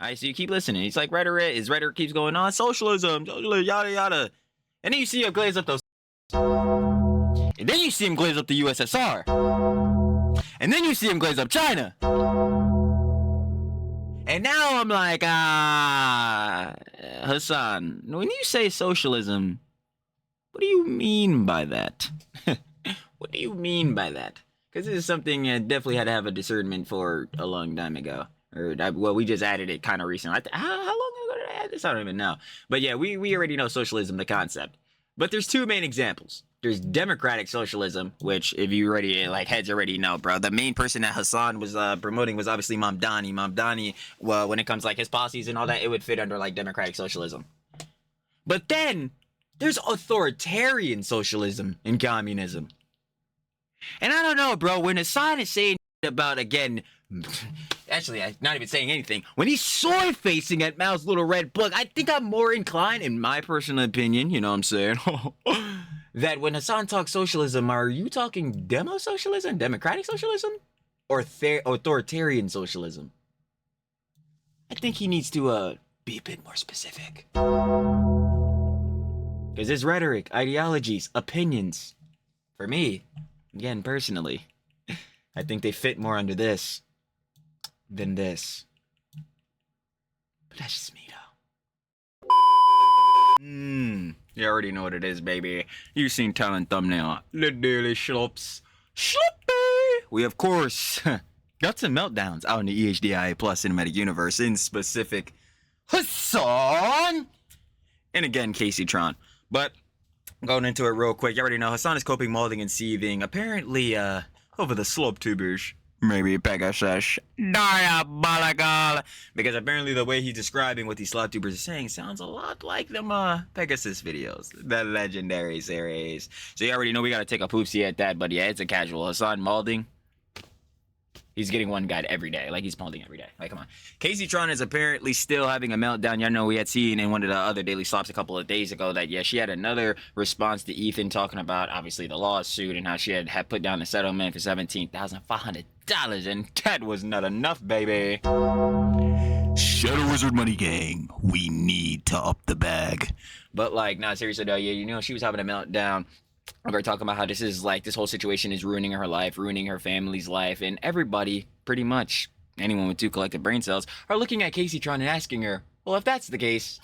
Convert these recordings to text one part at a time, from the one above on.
All right, so you keep listening. He's like rhetoric. His rhetoric keeps going on. Socialism, yada yada. And then you see him glaze up those. And then you see him glaze up the USSR. And then you see him glaze up China. And now I'm like, Hasan, when you say socialism, what do you mean by that? What do you mean by that? Because this is something I definitely had to have a discernment for a long time ago. Well, we just added it kind of recently. How long ago did I add this? I don't even know. But yeah, we already know socialism, the concept. But there's two main examples. There's democratic socialism, which if you already, like, heads already know, bro. The main person that Hasan was promoting was obviously Mamdani. Mamdani, well, when it comes, like, his policies and all that, it would fit under, like, democratic socialism. But then, there's authoritarian socialism and communism. And I don't know, bro, when Hasan is saying about, again, actually, I'm not even saying anything. When he's sword-facing at Mao's little red book, I think I'm more inclined, in my personal opinion, you know what I'm saying, that when Hasan talks socialism, are you talking demo-socialism, democratic socialism, or authoritarian socialism? I think he needs to be a bit more specific. Because his rhetoric, ideologies, opinions, for me, again, personally, I think they fit more under this than this. But that's just me, though. You already know what it is, baby. You've seen talent thumbnail. The Daily Slops. Sloppy! We, of course, got some meltdowns out in the EHDIA Plus Cinematic Universe, in specific Hasan! And again, Kaceytron. But, going into it real quick, you already know Hasan is coping, molding, and seething. Apparently, over the Sloptubers. Maybe Pegasus. Diabolical! Because apparently the way he's describing what these Sloptubers are saying sounds a lot like them Pegasus videos. The legendary series. So you already know we gotta take a poopsie at that, but yeah, it's a casual. Hasan molding. He's getting one guide every day. Like, he's molding every day. Like, come on. Kaceytron is apparently still having a meltdown. Y'all know we had seen in one of the other Daily Slops a couple of days ago that, yeah, she had another response to Ethan talking about, obviously, the lawsuit and how she had put down the settlement for $17,500. And that was not enough, baby. Shadow Wizard Money Gang, we need to up the bag. But, like, nah, seriously, though, yeah, you know, she was having a meltdown. We're talking about how this is like, this whole situation is ruining her life, ruining her family's life, and everybody, pretty much, anyone with 2 collective brain cells, are looking at Kaceytron and asking her, well, if that's the case,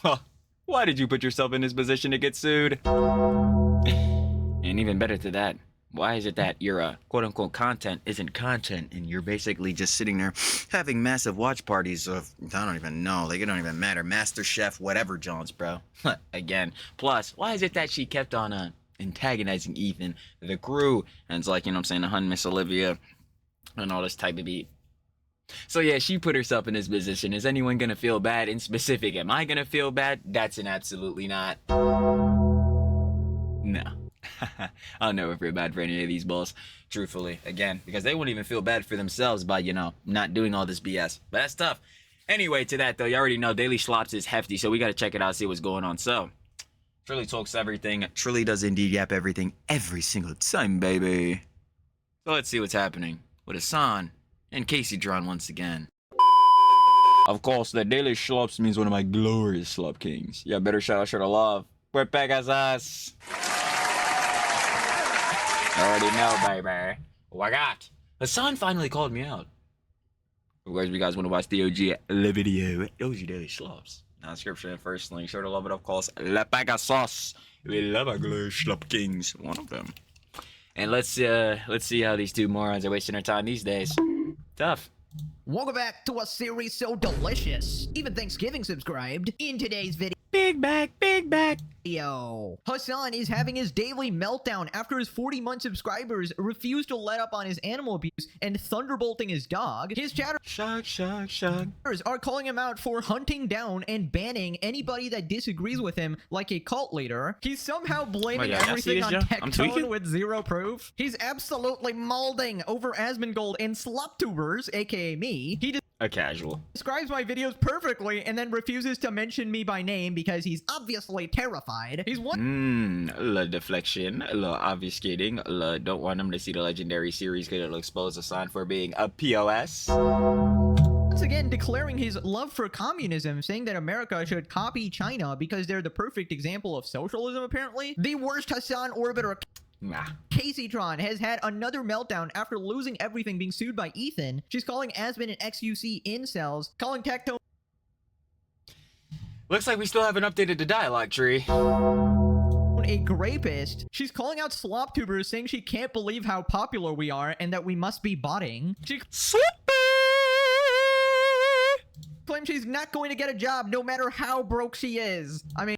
why did you put yourself in this position to get sued? And even better to that, why is it that your quote-unquote content isn't content, and you're basically just sitting there having massive watch parties of, I don't even know, like, it don't even matter, Master Chef, whatever Jones, bro. Again, plus, why is it that she kept on, antagonizing Ethan, the crew, and it's like, you know what I'm saying, the Hun, Miss Olivia, and all this type of beat. So yeah, she put herself in this position. Is anyone gonna feel bad? In specific, am I gonna feel bad? That's an absolutely not. No. I'll never feel bad for any of these balls, truthfully, again, because they won't even feel bad for themselves by, you know, not doing all this BS. But that's tough. Anyway, to that though, you already know Daily Slops is hefty, so we gotta check it out, see what's going on. So Trilly talks everything. Trilly does indeed yap everything every single time, baby. So let's see what's happening with Hasan and Kaceytron once again. Of course, the Daily Slops means one of my glorious Slop Kings. Yeah, better shout out, shout out love. We're Pegasus. Already know, baby. What I got? Hasan finally called me out. Of course, if you guys want to watch the OG video, OG Daily Slops. Now, description and first link. Sure to love it, of course. La Pegasus. We love our glorious Slop Kings. One of them. And let's see how these two morons are wasting their time these days. Tough. Welcome back to a series so delicious. Even Thanksgiving subscribed. In today's video. Big back, big back. Yo, Hasan is having his daily meltdown after his 40-month subscribers refuse to let up on his animal abuse and thunderbolting his dog. His chatters are calling him out for hunting down and banning anybody that disagrees with him like a cult leader. He's somehow blaming everything on Tectone with zero proof. He's absolutely molding over Asmongold and Sloptubers, aka me. He a casual describes my videos perfectly and then refuses to mention me by name because he's obviously terrified. He's one a little deflection, a little obfuscating, a little don't want him to see the legendary series because it'll expose Hasan for being a POS. once again declaring his love for communism, saying that America should copy China because they're the perfect example of socialism, apparently. The worst Hasan orbiter, Kaceytron, has had another meltdown after losing everything, being sued by Ethan. She's calling Aspen and XUC incels, calling Tectone Looks like we still haven't updated the dialogue tree. a rapist. She's calling out Sloptubers, saying she can't believe how popular we are and that we must be botting. She claims she's not going to get a job no matter how broke she is. I mean,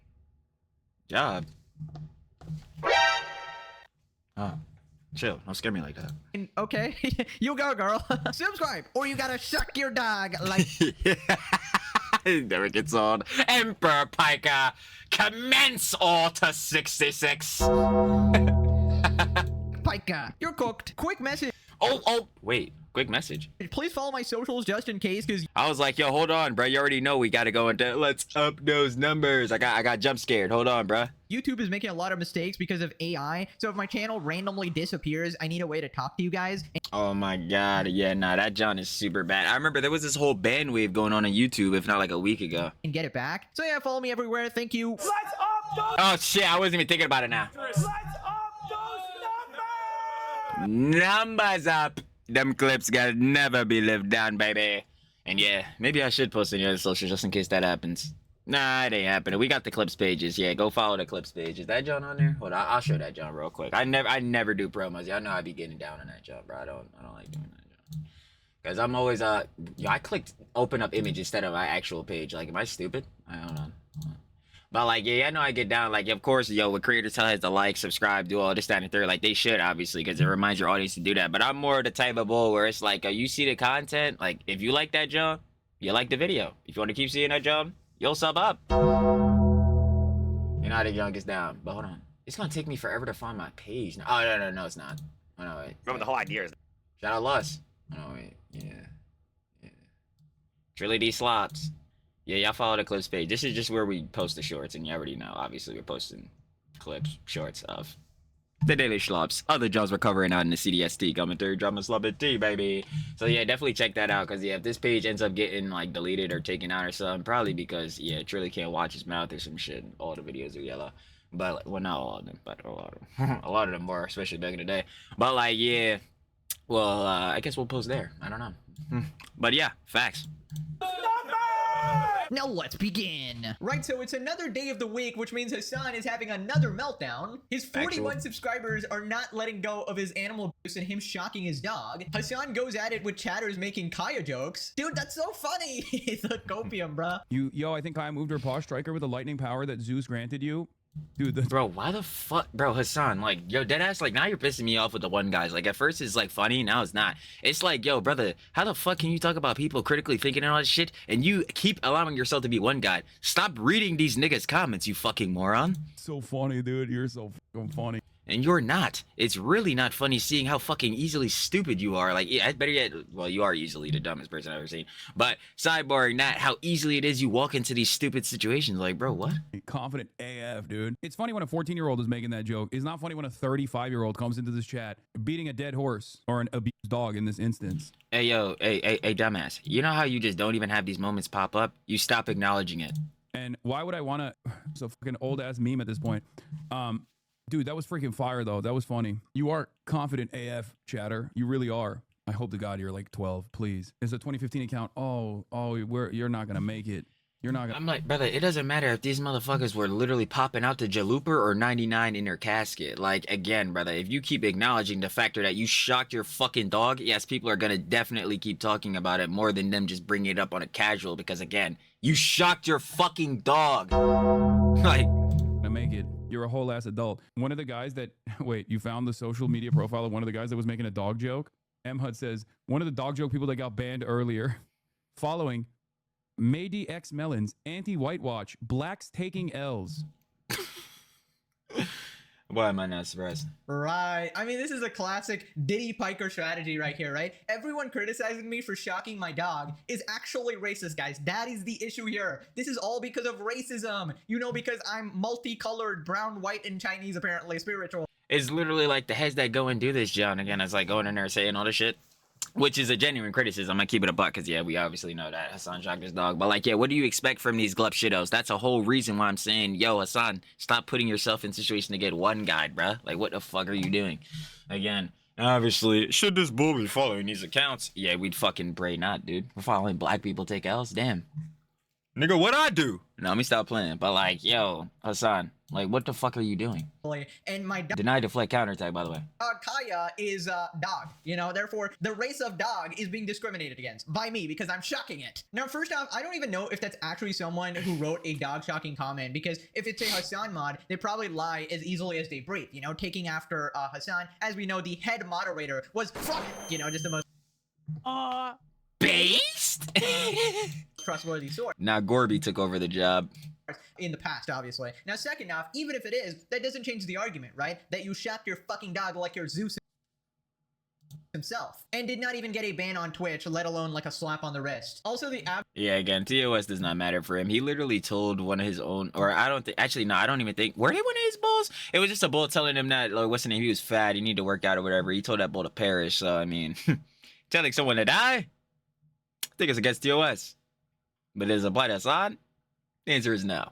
job. Oh, chill. Don't scare me like that. Okay, you go, girl. Subscribe, or you gotta suck your dog like. It never gets old. Emperor Piker, commence Order 66. Piker, you're cooked. Quick message. Oh, wait. Quick message. Please follow my socials just in case, because I was like, yo, hold on, bro. You already know we gotta go into let's up those numbers. I got jump scared. Hold on, bro. YouTube is making a lot of mistakes because of AI. So if my channel randomly disappears, I need a way to talk to you guys. Oh my god, yeah, nah, that John is super bad. I remember there was this whole ban wave going on YouTube, if not like a week ago. And get it back. So yeah, follow me everywhere. Thank you. Let's up those Oh shit, I wasn't even thinking about it now. Let's up those numbers! Numbers up. Them clips gotta never be lived down, baby. And yeah, maybe I should post on your other socials just in case that happens. Nah, it ain't happening. We got the clips pages. Yeah, go follow the clips page. Is that John on there? Hold on, I'll show that John real quick. I never do promos. Y'all know I be getting down on that John, bro. I don't like doing that John. Cause I'm always yo, I clicked open up image instead of my actual page. Like, am I stupid? I don't know. But like, yeah, I know I get down. Like, of course, yo, what creators tell us to like, subscribe, do all this, that, and the third. Like, they should, obviously, because it reminds your audience to do that. But I'm more the type of bull where it's like, you see the content. Like, if you like that, John, you like the video. If you want to keep seeing that, John, you'll sub up. You know how the John gets down. But hold on. It's going to take me forever to find my page. No, oh, no, it's not. Oh, no, wait. Remember, the whole idea is Shout out Lust. Oh, no, wait. Yeah. Trilly D Slops. Yeah, y'all follow the clips page. This is just where we post the shorts, and you already know. Obviously, we're posting clips, shorts of the Daily Schlops. Other jobs we're covering out in the CDST commentary, drama slop it tea, baby. So yeah, definitely check that out. Cause yeah, if this page ends up getting like deleted or taken out or something, probably because yeah, Trilly can't watch his mouth or some shit. All the videos are yellow. But well, not all of them, but a lot of them. A lot of them were, especially back in the day. But like yeah, well, I guess we'll post there. I don't know. But yeah, facts. Now let's begin. Right, so it's another day of the week, which means Hasan is having another meltdown. His 41 subscribers are not letting go of his animal abuse and him shocking his dog. Hasan goes at it with chatters making Kaya jokes. Dude, that's so funny. The copium, bruh. Yo, I think Kaya moved her paw striker with the lightning power that Zeus granted you. Dude, bro, why the fuck, bro, Hasan, like, yo, deadass, like, now you're pissing me off with the one guys. Like, at first it's, like, funny, now it's not. It's like, yo, brother, how the fuck can you talk about people critically thinking and all that shit, and you keep allowing yourself to be one guy? Stop reading these niggas' comments, you fucking moron. so funny, dude. You're so fucking funny. And you're not. It's really not funny seeing how fucking easily stupid you are. Like, yeah, better yet, well, you are easily the dumbest person I've ever seen. But sidebarring that, how easily it is you walk into these stupid situations. Like, bro, what? Confident AF, dude. It's funny when a 14-year-old is making that joke. It's not funny when a 35-year-old comes into this chat beating a dead horse or an abused dog in this instance. Hey, yo, hey, dumbass. You know how you just don't even have these moments pop up? You stop acknowledging it. And why would I want to... It's a fucking old-ass meme at this point. Dude, that was freaking fire, though. That was funny. You are confident AF, chatter. You really are. I hope to God you're like 12, please. It's a 2015 account. You're not going to make it. You're not going to... I'm like, brother, it doesn't matter if these motherfuckers were literally popping out to Jalooper or 99 in their casket. Like, again, brother, if you keep acknowledging the factor that you shocked your fucking dog, yes, people are going to definitely keep talking about it more than them just bringing it up on a casual because, again, you shocked your fucking dog. Like... to make it. You're a whole ass adult. One of the guys that you found the social media profile of one of the guys that was making a dog joke. MHUD says one of the dog joke people that got banned earlier. Following Mady X Melons, anti-whitewash, blacks taking L's. Why am I not surprised? Right. I mean, this is a classic Diddy Piker strategy right here, right? Everyone criticizing me for shocking my dog is actually racist, guys. That is the issue here. This is all because of racism. You know, because I'm multicolored, brown, white, and Chinese, apparently, spiritual. It's literally like the heads that go and do this, John. Again, it's like going in there saying all this shit. which is a genuine criticism. I keep it a buck because, yeah, we obviously know that Hasan shocked his dog. But, like, yeah, what do you expect from these glup shittos? That's a whole reason why I'm saying, yo, Hasan, stop putting yourself in a situation to get one guide, bruh. Like, what the fuck are you doing? Again, obviously, should this bull be following these accounts? Yeah, we'd fucking pray not, dude. We're following black people take L's? Damn. Nigga, what I do? No, let me stop playing. But, like, yo, Hasan, like, what the fuck are you doing? And my dog, Deny deflect counterattack, by the way. Kaya, is dog. You know, therefore, the race of dog is being discriminated against by me because I'm shocking it. Now, first off, I don't even know if that's actually someone who wrote a dog shocking comment, because if it's a Hasan mod, they probably lie as easily as they breathe. You know, taking after Hasan, as we know, the head moderator was you know, just the most Based? trustworthy source Now Gorby took over the job. in the past, obviously. Now, second off, even if it is, that doesn't change the argument, right? That you shot your fucking dog like you're Zeus himself, and did not even get a ban on Twitch, let alone like a slap on the wrist. Also, the Yeah, again, TOS does not matter for him. He literally told one of his own, or I don't think, actually, no, I don't even think, were they one of his bulls? It was just a bull telling him that, like, what's the name, he was fat, he need to work out or whatever. He told that bull to perish, so, I mean, telling someone to die? I think it's against TOS. But does it apply to Hasan? The answer is no.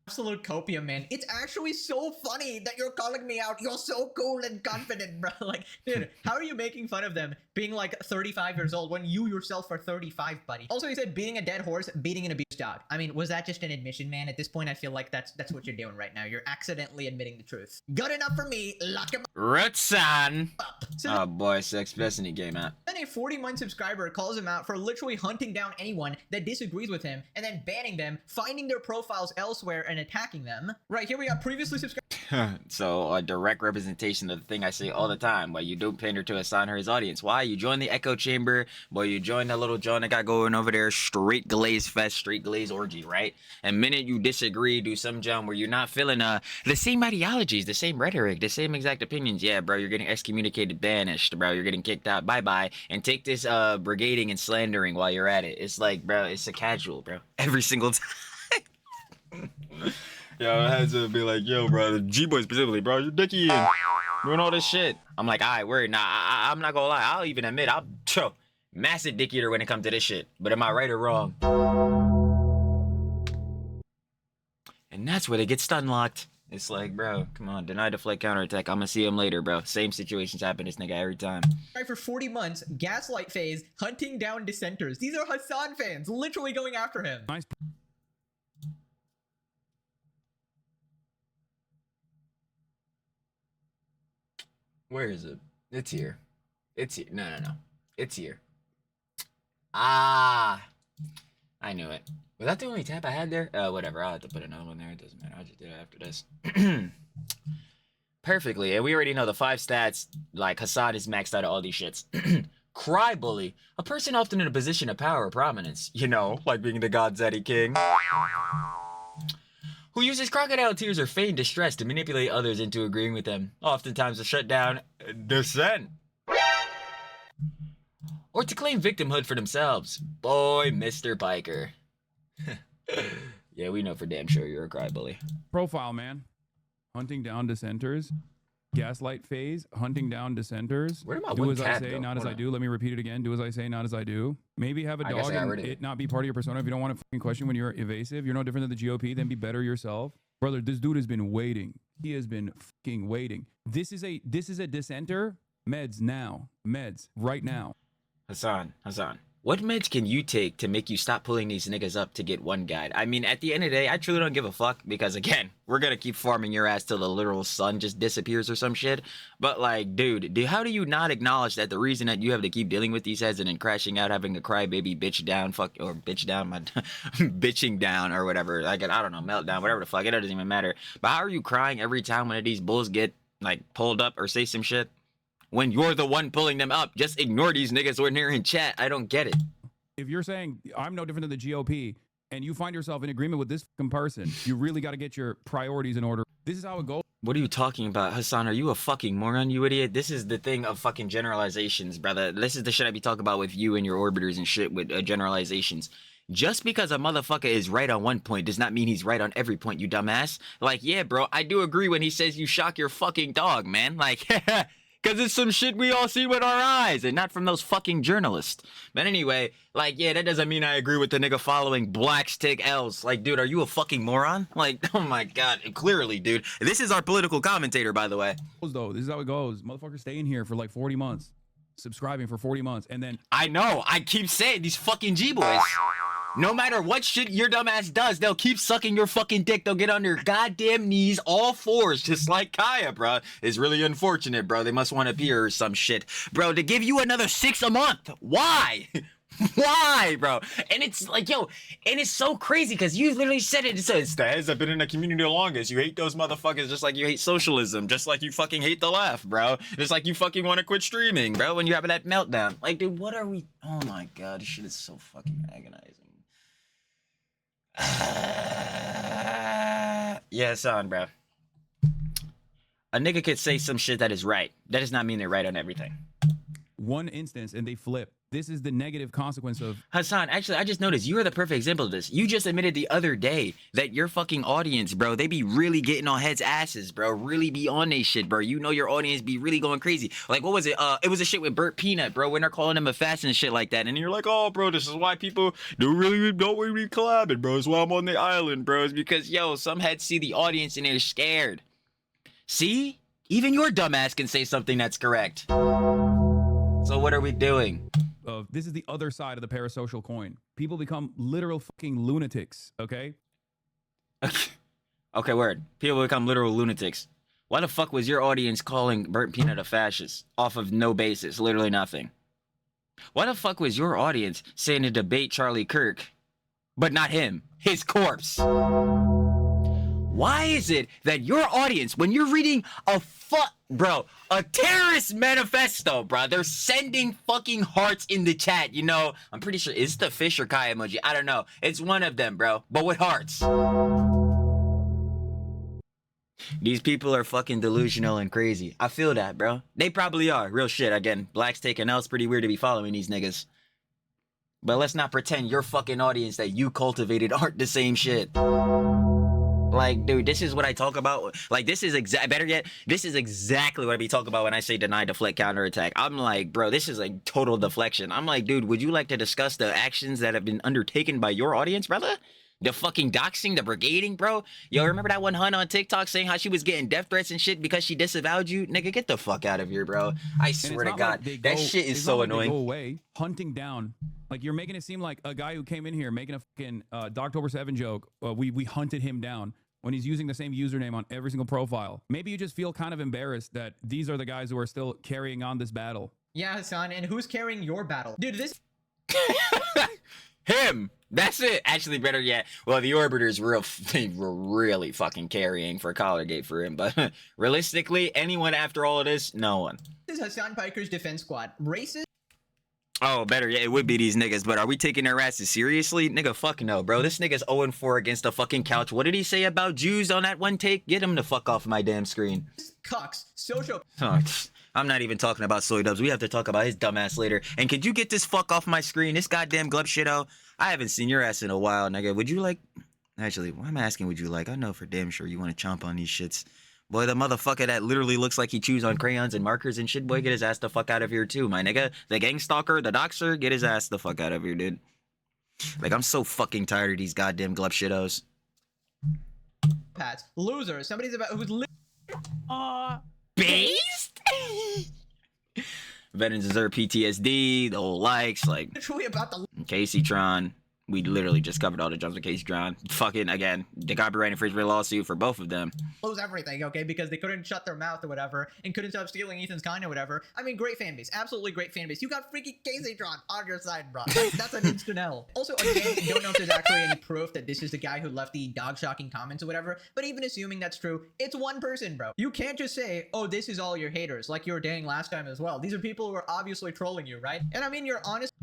absolute copium, man. It's actually so funny that you're calling me out. You're so cool and confident, bro. Like, dude, how are you making fun of them being like 35 years old when you yourself are 35, buddy? Also, he said beating a dead horse, beating an abused dog. I mean, was that just an admission, man? At this point, I feel like that's what you're doing right now. You're accidentally admitting the truth. Good enough for me. Lock him Rutsan! up. So Oh boy, Sex Destiny game out. then a 40-month subscriber calls him out for literally hunting down anyone that disagrees with him and then banning them, finding their profiles elsewhere, and attacking them. Right, here we got previously subscribed. So a direct representation of the thing I say all the time. Why you don't pander to Hasan or his audience. Why you join the echo chamber? Boy, you join that little John that got going over there. Straight glaze fest, straight glaze orgy, right? And minute you disagree, do some jump where you're not feeling the same ideologies, the same rhetoric, the same exact opinions. Yeah, bro, you're getting excommunicated, banished, bro. You're getting kicked out. Bye bye. And take this brigading and slandering while you're at it. It's like, bro, it's a casual, bro. Every single time. Yo, I had to be like, yo, bro, the G-boy specifically, bro, you're dicky and doing all this shit. I'm like, all right, word. Nah, I'm not gonna lie. I'll even admit, I'm massive dick eater when it comes to this shit. But am I right or wrong? And that's where they get stun locked. It's like, bro, come on, deny deflect counterattack. I'm gonna see him later, bro. Same situations happen to this nigga every time. Right, for 40 months, gaslight phase, hunting down dissenters. These are Hasan fans, literally going after him. Nice. Where is it? It's here. It's here. No. It's here. Ah. I knew it. Was that the only tab I had there? Whatever. I'll have to put another one there. It doesn't matter. I'll just do it after this. Perfectly. And we already know the 5 stats. Like, Hasan is maxed out of all these shits. Cry bully. A person often in a position of power or prominence. You know, like being the God Zaddy King. Who uses crocodile tears or feigned distress to manipulate others into agreeing with them, oftentimes to shut down dissent. Or to claim victimhood for themselves. Boy, Mr. Piker. Yeah, we know for damn sure you're a cry bully. Profile, man. Hunting down dissenters. Gaslight phase. Hunting down dissenters. Where did my Do one as I tab say, go? not as Hold I on. do. Let me repeat it again. Do as I say, not as I do. Maybe have a I guess dog I got and rid of it not be part of your persona. If you don't want to fucking question when you're evasive, you're no different than the GOP, then be better yourself. Brother, this dude has been waiting. He has been fucking waiting. This is a dissenter. Meds now. Meds right now. Hasan. What meds can you take to make you stop pulling these niggas up to get one guide? I mean, at the end of the day, I truly don't give a fuck because, again, we're gonna keep farming your ass till the literal sun just disappears or some shit. But, like, dude, how do you not acknowledge that the reason that you have to keep dealing with these heads and then crashing out, having a crybaby bitch down, bitching down or whatever, like, I don't know, meltdown, whatever the fuck, it doesn't even matter. But how are you crying every time one of these bulls get, like, pulled up or say some shit? When you're the one pulling them up, just ignore these niggas when they're in chat. I don't get it. If you're saying I'm no different than the GOP and you find yourself in agreement with this fucking person, you really got to get your priorities in order. This is how it goes. What are you talking about, Hasan? Are you a fucking moron, you idiot? This is the thing of fucking generalizations, brother. This is the shit I be talking about with you and your orbiters and shit with generalizations. Just because a motherfucker is right on one point does not mean he's right on every point, you dumbass. Like, yeah, bro, I do agree when he says you shock your fucking dog, man. Like, Because it's some shit we all see with our eyes and not from those fucking journalists. But anyway, like, yeah, that doesn't mean I agree with the nigga following black stick L's. Like, dude, are you a fucking moron? Like, oh my God. Clearly, dude. This is our political commentator, by the way. Though, this is how it goes. Motherfuckers staying here for like 40 months. Subscribing for 40 months. And then I know. I keep saying these fucking G-boys. No matter what shit your dumb ass does, they'll keep sucking your fucking dick. They'll get on their goddamn knees, all fours, just like Kaya, bro. It's really unfortunate, bro. They must want to peer or some shit. Bro, to give you another 6 a month. Why? Why, bro? And it's like, yo, and it's so crazy because you literally said it. It says, the heads have been in the community the longest. You hate those motherfuckers just like you hate socialism, just like you fucking hate the left, bro. Just like you fucking want to quit streaming, bro, when you have that meltdown. Like, dude, what are we? Oh my God, this shit is so fucking agonizing. Yeah, Hasan, bro. A nigga could say some shit that is right. That does not mean they're right on everything. one instance and they flip. This is the negative consequence of Hasan, actually, I just noticed you are the perfect example of this. You just admitted the other day that your fucking audience, bro, they be really getting on heads' asses, bro. Really be on they shit, bro. You know your audience be really going crazy. Like, what was it? It was a shit with Burt Peanut, bro, when they're calling him a fast and shit like that. And you're like, oh, bro, this is why people don't really be collabing, bro. It's why I'm on the island, bro. It's because, yo, some heads see the audience and they're scared. See? Even your dumbass can say something that's correct. So what are we doing? This is the other side of the parasocial coin. People become literal fucking lunatics, okay? Okay, word. People become literal lunatics. Why the fuck was your audience calling Burnt Peanut a fascist? Off of no basis, literally nothing. Why the fuck was your audience saying to debate Charlie Kirk, but not him, his corpse? Why is it that your audience, when you're reading a terrorist manifesto, bro, they're sending fucking hearts in the chat, you know? I'm pretty sure it's the fish or Kai emoji. I don't know. It's one of them, bro, but with hearts. These people are fucking delusional and crazy. I feel that, bro. They probably are. Real shit. Again, blacks taking L's, pretty weird to be following these niggas. But let's not pretend your fucking audience that you cultivated aren't the same shit. Like, dude, this is what I talk about. Like, this is better yet, this is exactly what I be talking about when I say deny, deflect, counterattack. I'm like, bro, this is like total deflection. I'm like, dude, would you like to discuss the actions that have been undertaken by your audience, brother? The fucking doxing, the brigading, bro. Yo, remember that one hun on TikTok saying how she was getting death threats and shit because she disavowed you? Nigga, get the fuck out of here, bro. I swear to God, that shit is so annoying. Go away, hunting down. Like, you're making it seem like a guy who came in here making a fucking Dogtober 7 joke. We hunted him down when he's using the same username on every single profile. Maybe you just feel kind of embarrassed that these are the guys who are still carrying on this battle. Yeah, Hasan, and who's carrying your battle? Dude, this... Him! That's it! Actually, better yet, well, the Orbiters were really fucking carrying for Collargate for him, but realistically, anyone after all of this, no one. This is Hasan Piker's defense squad. Racist? Oh, better yet, it would be these niggas, but are we taking their asses seriously? Nigga, fuck no, bro. This nigga's 0-4 against the fucking couch. What did he say about Jews on that one take? Get him the fuck off my damn screen. Cucks. Social... Oh, I'm not even talking about soy dubs. We have to talk about his dumb ass later. And could you get this fuck off my screen? This goddamn glub shit-o. I haven't seen your ass in a while, nigga. Would you like... Actually, why am I asking would you like? I know for damn sure you want to chomp on these shits. Boy, the motherfucker that literally looks like he chews on crayons and markers and shit, boy, get his ass the fuck out of here too, my nigga. The gang stalker, the doxer, get his ass the fuck out of here, dude. Like, I'm so fucking tired of these goddamn glub shit-os. Pats. Loser. Somebody's about... who's... Beast? Veterans deserve PTSD, the whole likes, like... literally about the... Kaceytron. We literally just covered all the jumps with Kaceytron. Fucking, again, the copyright infringement lawsuit for both of them. lose everything, okay, because they couldn't shut their mouth or whatever, and couldn't stop stealing Ethan's kind or whatever. I mean, great fan base, absolutely great fan base. You got freaking Kaceytron on your side, bro. That's an instant L. Also, again, don't know if there's actually any proof that this is the guy who left the dog-shocking comments or whatever, but even assuming that's true, it's one person, bro. You can't just say, oh, this is all your haters, like you were saying last time as well. These are people who are obviously trolling you, right? And I mean, you're honest.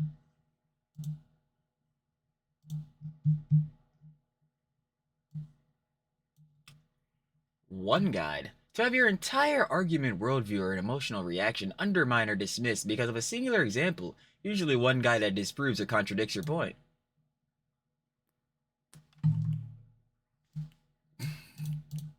One guide. To have your entire argument, worldview, or an emotional reaction undermined or dismissed because of a singular example, usually one guy that disproves or contradicts your point.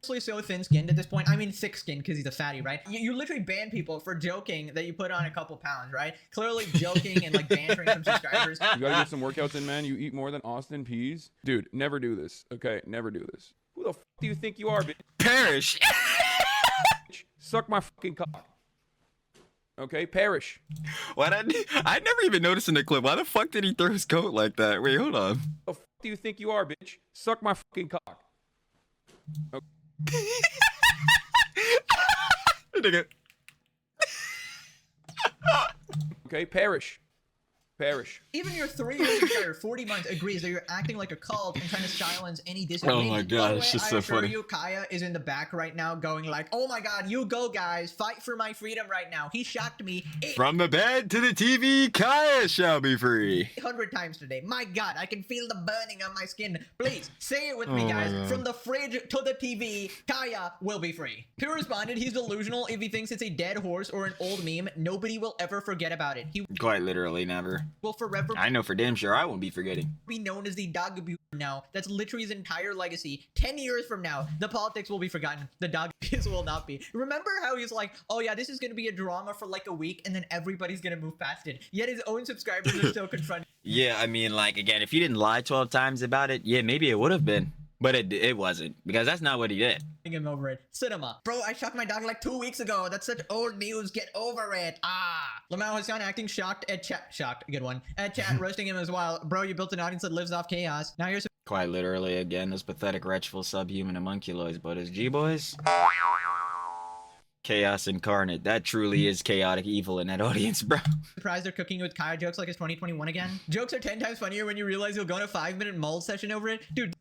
so thin-skinned at this point. I mean thick-skinned because he's a fatty, right? You literally ban people for joking that you put on a couple pounds, right? Clearly joking and like bantering some subscribers. You gotta get some workouts in, man. You eat more than Austin peas. Dude, never do this, okay? Never do this. Who the f do you think you are, bitch? Perish. Suck my fucking cock. Okay, perish. What I never even noticed in the clip. Why the fuck did he throw his coat like that? Wait, hold on. Who the f do you think you are, bitch? Suck my fucking cock. Okay. Nigga. Okay, perish. Perish. Even your 3-year subscriber, 40 months, agrees that you're acting like a cult and trying to silence any disagreement. Oh my By god, the it's way, just I so assure funny. you, Kaya is in the back right now going like, oh my god, you go guys, fight for my freedom right now. He shocked me From the bed to the TV, Kaya shall be free. 800 times today. My god, I can feel the burning on my skin. Please, say it with me, Oh my guys. God. From the fridge to the TV, Kaya will be free. Pure responded, he's delusional if he thinks it's a dead horse or an old meme. Nobody will ever forget about it. He Quite literally never. will forever I know for damn sure I won't be forgetting. be known as the dog abuser now. That's literally his entire legacy. 10 years from now, the politics will be forgotten. The dog abuse will not be. Remember how he's like, oh yeah, this is going to be a drama for like a week and then everybody's going to move past it. Yet his own subscribers are still confronting Yeah, I mean, like, again, if he didn't lie 12 times about it, yeah, maybe it would have been. But it wasn't, because that's not what he did. him over it. Cinema. Bro, I shot my dog like 2 weeks ago. That's such old news. Get over it. Lamau Hasan acting shocked at chat. Shocked. Good one. At chat, roasting him as well. Bro, you built an audience that lives off chaos. Now here's Quite literally, again, those pathetic, wretchful, subhuman homunculoids, but his G-boys? Chaos incarnate. That truly is chaotic evil in that audience, bro. surprised they're cooking with Kaya jokes like it's 2021 again. Jokes are 10 times funnier when you realize you'll go on a 5-minute mold session over it. Dude,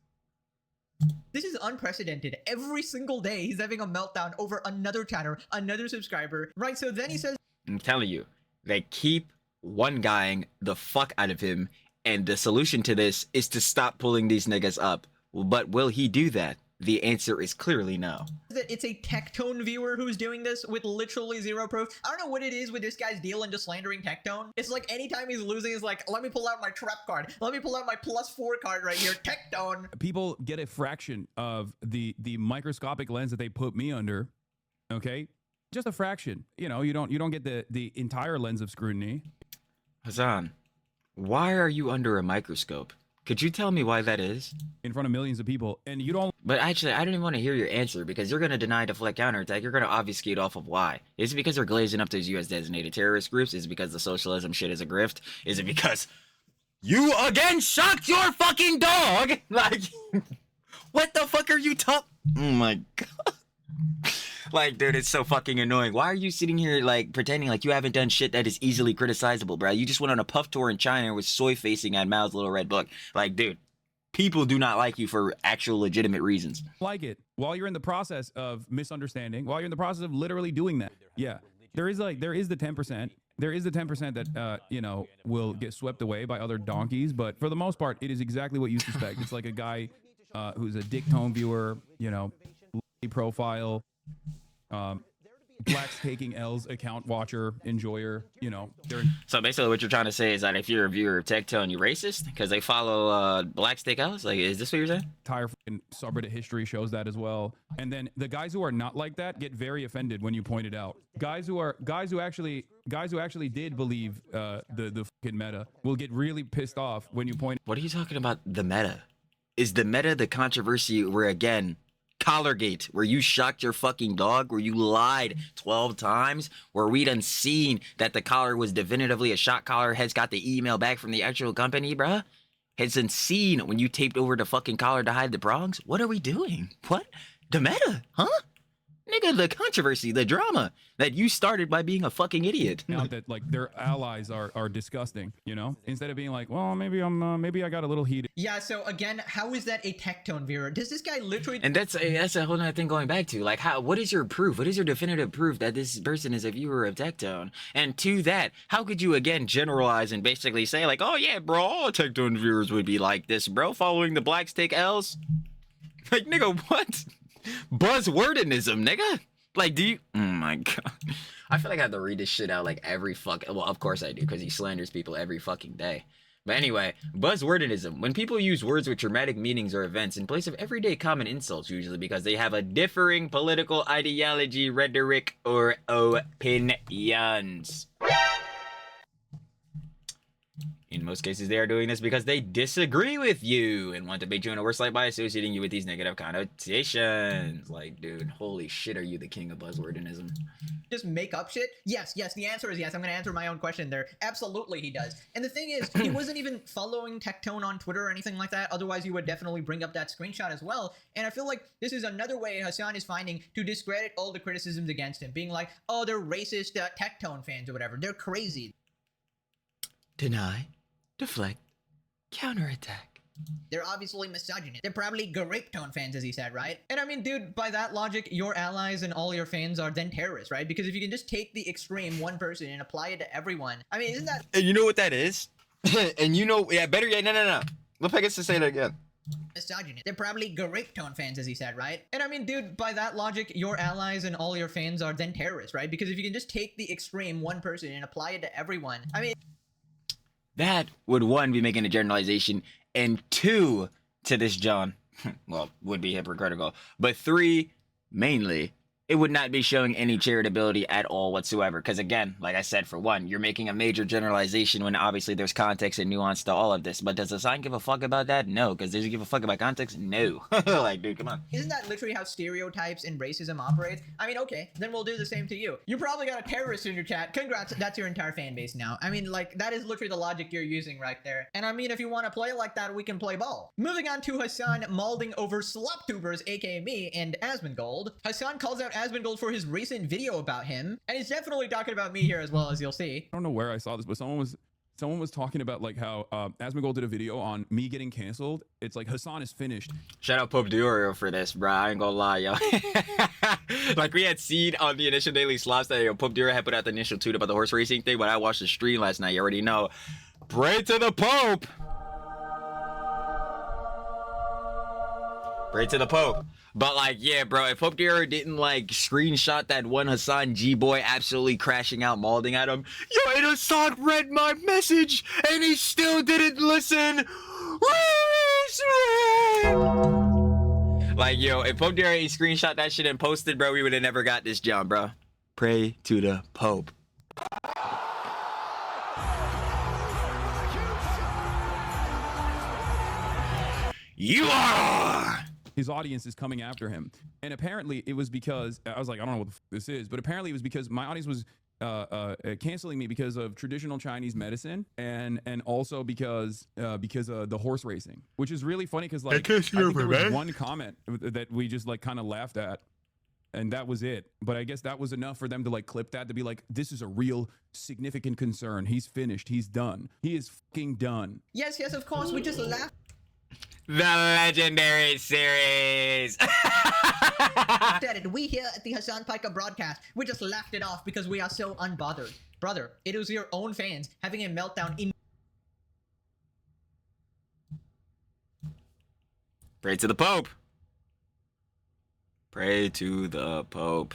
this is unprecedented. Every single day, he's having a meltdown over another chatter, another subscriber. Right, so then he says, I'm telling you, they keep one guying the fuck out of him, and the solution to this is to stop pulling these niggas up. But will he do that? The answer is clearly no. that it's a Tectone viewer who's doing this with literally zero proof. I don't know what it is with this guy's deal and just slandering Tectone. It's like anytime he's losing, he's like, let me pull out my trap card. Let me pull out my +4 card right here. Tectone. People get a fraction of the microscopic lens that they put me under. Okay, just a fraction. You know, you don't get the entire lens of scrutiny. Hasan, why are you under a microscope? Could you tell me why that is? In front of millions of people, and you don't. But actually, I don't even want to hear your answer, because you're going to deny deflect counterattack. You're going to obfuscate off of why. Is it because they're glazing up those U.S. designated terrorist groups? Is it because the socialism shit is a grift? Is it because you again shocked your fucking dog? Like, what the fuck are you talking? Oh my god. Like, dude, it's so fucking annoying. Why are you sitting here, like, pretending like you haven't done shit that is easily criticizable, bro? You just went on a puff tour in China with soy facing on Mao's little red book. Like, dude, people do not like you for actual legitimate reasons. Like it while you're in the process of misunderstanding, while you're in the process of literally doing that. Yeah, there is the 10%. There is the 10% that you know, will get swept away by other donkeys, but for the most part, it is exactly what you suspect. It's like a guy who's a Dictone viewer, you know, profile, Blacks taking L's account watcher, enjoyer, you know. So basically what you're trying to say is that if you're a viewer of Tectone, you're racist because they follow Blacks take L's? Like, is this what you're saying? Entire fucking subreddit history shows that as well. And then the guys who are not like that get very offended when you point it out. Guys who actually did believe the fucking meta will get really pissed off when you point. What are you talking about, the meta? Is the meta the controversy where, again, Collargate, where you shocked your fucking dog, where you lied 12 times, where we done seen that the collar was definitively a shot collar, has got the email back from the actual company, bruh? Has been seen when you taped over the fucking collar to hide the prongs? What are we doing? What? The meta? Huh? Nigga, the controversy, the drama that you started by being a fucking idiot. Out that like their allies are disgusting, you know, instead of being like, well, maybe I got a little heated. Yeah, so again, how is that a Tectone viewer? Does this guy literally... And that's a whole nother thing going back to, like, what is your proof? What is your definitive proof that this person is a viewer of Tectone? And to that, how could you again generalize and basically say like, oh yeah, bro, all Tectone viewers would be like this, bro, following the Blacks take L's? Like, nigga, what? Buzzwordinism, nigga. Like, do you... Oh my god. I feel like I have to read this shit out like every fucking... Well, of course I do, because he slanders people every fucking day. But anyway, buzzwordism. When people use words with dramatic meanings or events in place of everyday common insults, usually because they have a differing political ideology, rhetoric, or opinions. In most cases, they are doing this because they disagree with you and want to make you in a worse light by associating you with these negative connotations. Like, dude, holy shit, are you the king of buzzwordism? Just make up shit? Yes, the answer is yes. I'm gonna answer my own question there. Absolutely he does. And the thing is, he wasn't even following Tectone on Twitter or anything like that. Otherwise, you would definitely bring up that screenshot as well. And I feel like this is another way Hasan is finding to discredit all the criticisms against him. Being like, oh, they're racist Tectone fans or whatever. They're crazy. Deny, deflect, counterattack. They're obviously misogynist. They're probably grape tone fans, as he said, right? And I mean, dude, by that logic, your allies and all your fans are then terrorists, right? Because if you can just take the extreme one person and apply it to everyone, I mean, isn't that... And you know what that is? And you know, yeah, better yet, no. Let Pegasus to say that again. Misogynist. They're probably grape tone fans, as he said, right? And I mean, dude, by that logic, your allies and all your fans are then terrorists, right? Because if you can just take the extreme one person and apply it to everyone, I mean... That would, one, be making a generalization, and two, to this John, well, would be hypocritical, but three, mainly, it would not be showing any charitability at all whatsoever. Because again, like I said, for one, you're making a major generalization when obviously there's context and nuance to all of this. But does Hasan give a fuck about that? No. Because does he give a fuck about context? No. Like, dude, come on. Isn't that literally how stereotypes and racism operates? I mean, okay, then we'll do the same to you. You probably got a terrorist in your chat. Congrats, that's your entire fan base now. I mean, like, that is literally the logic you're using right there. And I mean, if you want to play like that, we can play ball. Moving on to Hasan malding over Sloptubers, aka me, and Asmongold. Hasan calls out Asmongold for his recent video about him, and he's definitely talking about me here as well, as you'll see. I don't know where I saw this, but someone was talking about like how Asmongold did a video on me getting canceled. It's like Hasan is finished. Shout out Pope Diorio for this, bro. I ain't gonna lie, yo. Like we had seen on the initial daily slots that Pope Diorio had put out the initial tweet about the horse racing thing, but I watched the stream last night. You already know. Pray to the Pope. Pray to the Pope. But like, yeah, bro, if Pope Diorio didn't like screenshot that one Hasan G-boy absolutely crashing out, malding at him, yo, and Hasan read my message and he still didn't listen. Like, yo, if Pope Diorio screenshot that shit and posted, bro, we would have never got this jump, bro. Pray to the Pope. You are! His audience is coming after him, and apparently it was because I was like, I don't know what the this is, but apparently it was because my audience was canceling me because of traditional Chinese medicine and also because of the horse racing, which is really funny because like I think there was one comment that we just like kind of laughed at, and that was it. But I guess that was enough for them to like clip that to be like, this is a real significant concern. He's finished. He's done. He is fucking done. Yes, of course. We just laughed The legendary series. at it. We here at the Hasan Pika broadcast, we just laughed it off because we are so unbothered. Brother, it was your own fans having a meltdown in... Pray to the Pope. Pray to the Pope.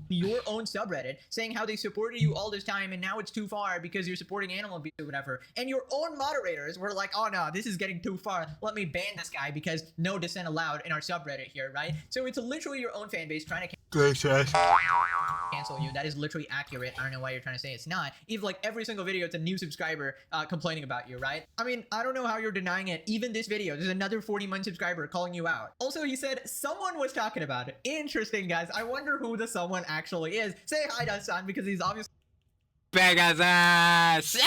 your own subreddit saying how they supported you all this time and now it's too far because you're supporting animal abuse or whatever, and your own moderators were like, oh no, this is getting too far, let me ban this guy because no dissent allowed in our subreddit here, right? So it's literally your own fan base trying to cancel you. That is literally accurate. I don't know why you're trying to say it's not. Even like every single video, it's a new subscriber complaining about you, right? I mean, I don't know how you're denying it. Even this video, there's another 40-month subscriber calling you out. Also, he said someone was talking about it. Interesting, guys. I wonder who the someone actually is. Say hi to Hasan because he's obviously Pegasus.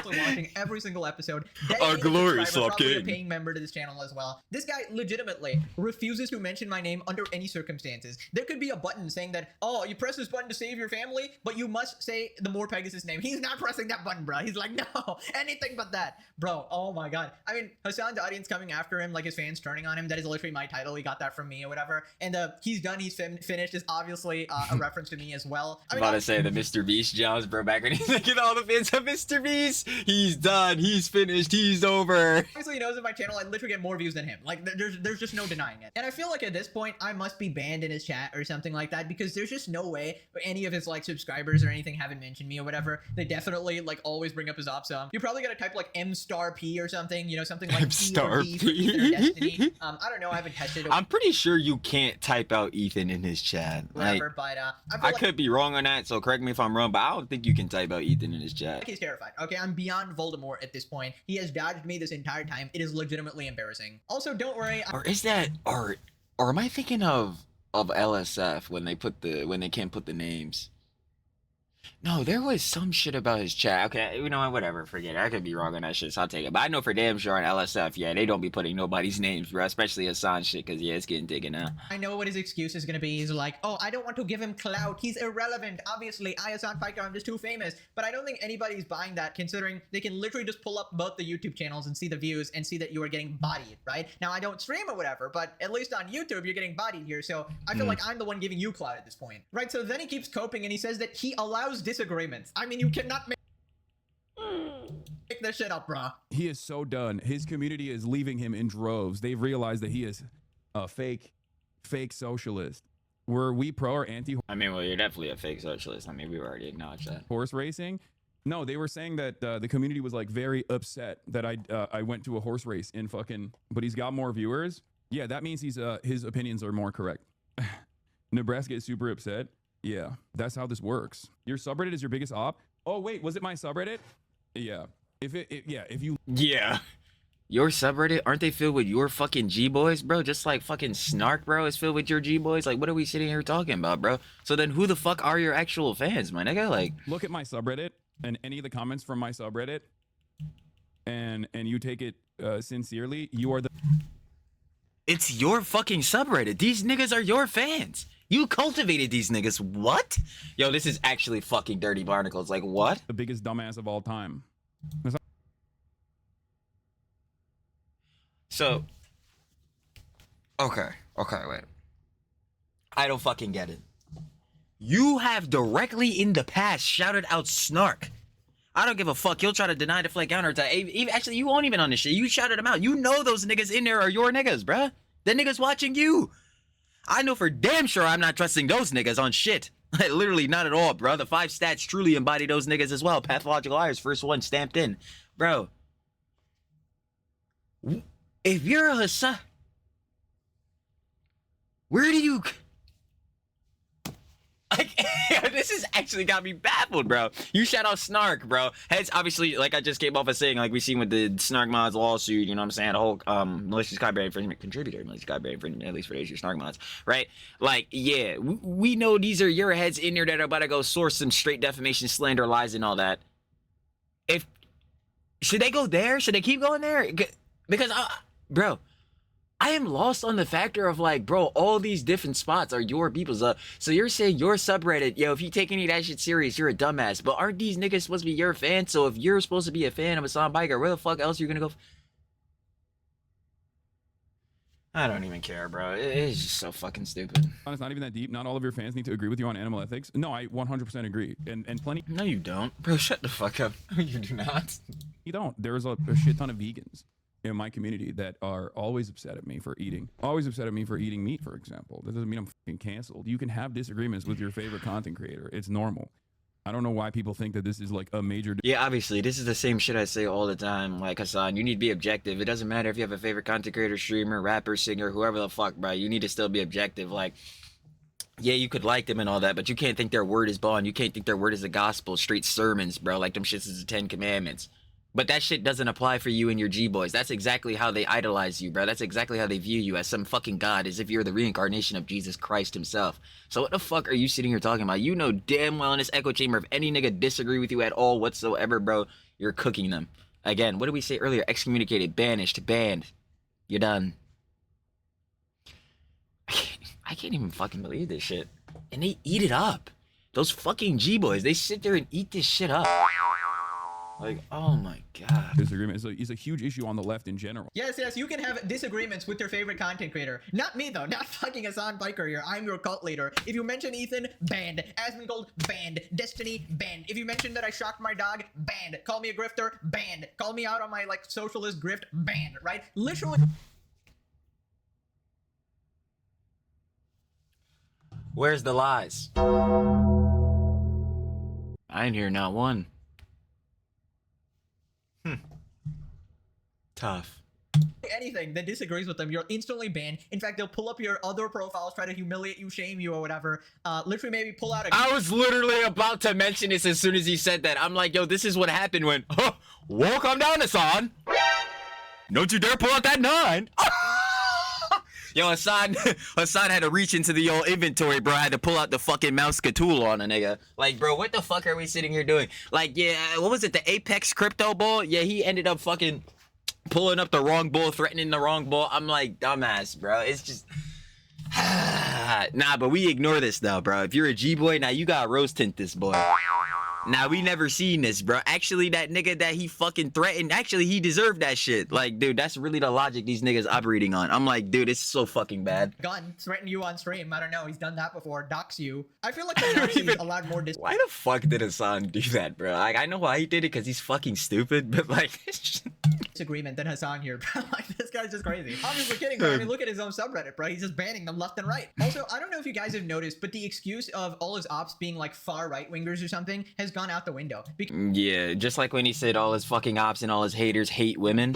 watching every single episode. Our glory, Slop probably a paying member to this channel as well. This guy legitimately refuses to mention my name under any circumstances. There could be a button saying that, oh, you press this button to save your family, but you must say the More Pegasus name. He's not pressing that button, bro. He's like, no, anything but that. Bro, oh my god. I mean, Hasan's audience coming after him, like his fans turning on him, that is literally my title. He got that from me or whatever. And he's done, he's finished is obviously a reference to me as well. I mean, about to say the Mr. Beast jobs, bro, back when he's making all the fans of Mr. Beast. He's done. He's finished. He's over. Obviously, he knows that my channel, I literally get more views than him. Like, there's just no denying it. And I feel like at this point, I must be banned in his chat or something like that, because there's just no way any of his, like, subscribers or anything haven't mentioned me or whatever. They definitely, like, always bring up his op sum. You probably gotta type, like, M*P or something, you know, something like P or D for Ethan or Destiny. I don't know, I haven't tested it. I'm pretty sure you can't type out Ethan in his chat. Whatever, Like, but, I could be wrong on that, so correct me if I'm wrong, but I don't think you can type out Ethan in his chat. he's terrified. Okay, I'm beyond Voldemort at this point. He has dodged me this entire time. It is legitimately embarrassing. Also, don't worry. Or is that, or am I thinking of LSF when they can't put the names? No, there was some shit about his chat. Okay, you know what, whatever, forget it. I could be wrong on that shit, so I'll take it. But I know for damn sure on LSF, yeah, they don't be putting nobody's names, bro, especially Hasan shit, because, yeah, it's getting taken now. I know what his excuse is gonna be. He's like, oh, I don't want to give him clout. He's irrelevant. Obviously, I, Hasan Piker, I'm just too famous. But I don't think anybody's buying that, considering they can literally just pull up both the YouTube channels and see the views and see that you are getting bodied, right? Now, I don't stream or whatever, but at least on YouTube, you're getting bodied here, so I feel like I'm the one giving you clout at this point. Right, so then he keeps coping and he says that he allows disagreements. I mean, you cannot make this shit up, bruh. He is so done. His community is leaving him in droves. They've realized that he is a fake socialist. Were we pro or anti I mean, well, you're definitely a fake socialist. I mean, we've already acknowledged that. horse racing? No, they were saying that the community was like very upset that I went to a horse race in fucking, but he's got more viewers. Yeah, that means his opinions are more correct. Nebraska is super upset. Yeah, that's how this works. Your subreddit is your biggest op. Oh wait, was it my subreddit? Yeah. If you Yeah. Your subreddit, aren't they filled with your fucking G-boys, bro? Just like fucking Snark, bro, is filled with your G-boys. Like, what are we sitting here talking about, bro? So then who the fuck are your actual fans, my nigga? Like, look at my subreddit and any of the comments from my subreddit, and you take it sincerely, you are the. it's your fucking subreddit. These niggas are your fans. You cultivated these niggas. What? Yo, this is actually fucking dirty barnacles. Like, what? The biggest dumbass of all time. So, okay, wait. I don't fucking get it. You have directly in the past shouted out Snark. I don't give a fuck. You'll try to deny, deflect, counterattack. Actually, you won't even on this shit. You shouted them out. You know those niggas in there are your niggas, bruh. The niggas watching you. I know for damn sure I'm not trusting those niggas on shit. Literally not at all, bro. The 5 stats truly embody those niggas as well. Pathological liars, first one stamped in. Bro. If you're a Hasan, where do you... This has actually got me baffled, bro. You shout out Snark, bro. Heads, obviously, like I just came off of saying, like we seen with the Snark mods lawsuit, you know what I'm saying? The whole malicious copyright infringement contributor, malicious copyright infringement, at least for the issue Snark mods, right? Like, yeah, we know these are your heads in there that are about to go source some straight defamation, slander, lies, and all that. Should they go there? Should they keep going there? Because, bro, I am lost on the factor of like, bro, all these different spots are your people's. So you're saying your subreddit, yo, if you take any of that shit serious, you're a dumbass. But aren't these niggas supposed to be your fans? So if you're supposed to be a fan of Hasan Piker, where the fuck else are you gonna go? I don't even care, bro. It's just so fucking stupid. It's not even that deep. Not all of your fans need to agree with you on animal ethics. No, I 100% agree. And plenty. No, you don't. Bro, shut the fuck up. No, you do not. You don't. There's a shit ton of vegans in my community that are always upset at me for eating meat, for example. That doesn't mean I'm fucking canceled. You can have disagreements with your favorite content creator. It's normal. I don't know why people think that this is like a major. Yeah, obviously, this is the same shit I say all the time. Like, Hasan, you need to be objective. It doesn't matter if you have a favorite content creator, streamer, rapper, singer, whoever the fuck, bro. You need to still be objective. Like, yeah, you could like them and all that, but you can't think their word is bond. You can't think their word is the gospel, straight sermons, bro. Like, them shits is the 10 Commandments. But that shit doesn't apply for you and your G-boys. That's exactly how they idolize you, bro. That's exactly how they view you, as some fucking god, as if you're the reincarnation of Jesus Christ himself. So what the fuck are you sitting here talking about? You know damn well in this echo chamber, if any nigga disagree with you at all whatsoever, bro, you're cooking them. Again, what did we say earlier? Excommunicated, banished, banned. You're done. I can't even fucking believe this shit. And they eat it up. Those fucking G-boys, they sit there and eat this shit up. Like, oh my god. Disagreement is a huge issue on the left in general. Yes, you can have disagreements with your favorite content creator. Not me, though. Not fucking Hasan Biker here. I'm your cult leader. If you mention Ethan, banned. Asmongold, banned. Destiny, banned. If you mention that I shocked my dog, banned. Call me a grifter, banned. Call me out on my, like, socialist grift, banned, right? Literally. Where's the lies? I ain't hear not one. Tough. Anything that disagrees with them, you're instantly banned. In fact, they'll pull up your other profiles, try to humiliate you, shame you, or whatever. Literally maybe pull out a... I was literally about to mention this as soon as he said that. I'm like, yo, this is what happened when... Whoa, calm down, Hasan. Don't you dare pull out that 9. Yo, Hasan had to reach into the old inventory, bro. I had to pull out the fucking mouse tool on a nigga. Like, bro, what the fuck are we sitting here doing? Like, yeah, what was it? The Apex crypto bull? Yeah, he ended up fucking pulling up the wrong bull, threatening the wrong bull. I'm like, dumbass, bro. It's just... Nah, but we ignore this, though, bro. If you're a G-boy, now you gotta rose tint this boy. Now, we never seen this, bro. Actually, that nigga that he fucking threatened, actually, he deserved that shit. Like, dude, that's really the logic these niggas operating on. I'm like, dude, it's so fucking bad. Gun, threaten you on stream. I don't know. He's done that before. Dox you. I feel like the Nazis allowed more Why the fuck did Hasan do that, bro? Like, I know why he did it, because he's fucking stupid, but like... disagreement than Hasan here, bro. Like, this guy's just crazy. Obviously kidding, bro. I mean, look at his own subreddit, bro. He's just banning them left and right. Also, I don't know if you guys have noticed, but the excuse of all his ops being like far right-wingers or something has gone out the window. Yeah, just like when he said all his fucking ops and all his haters hate women.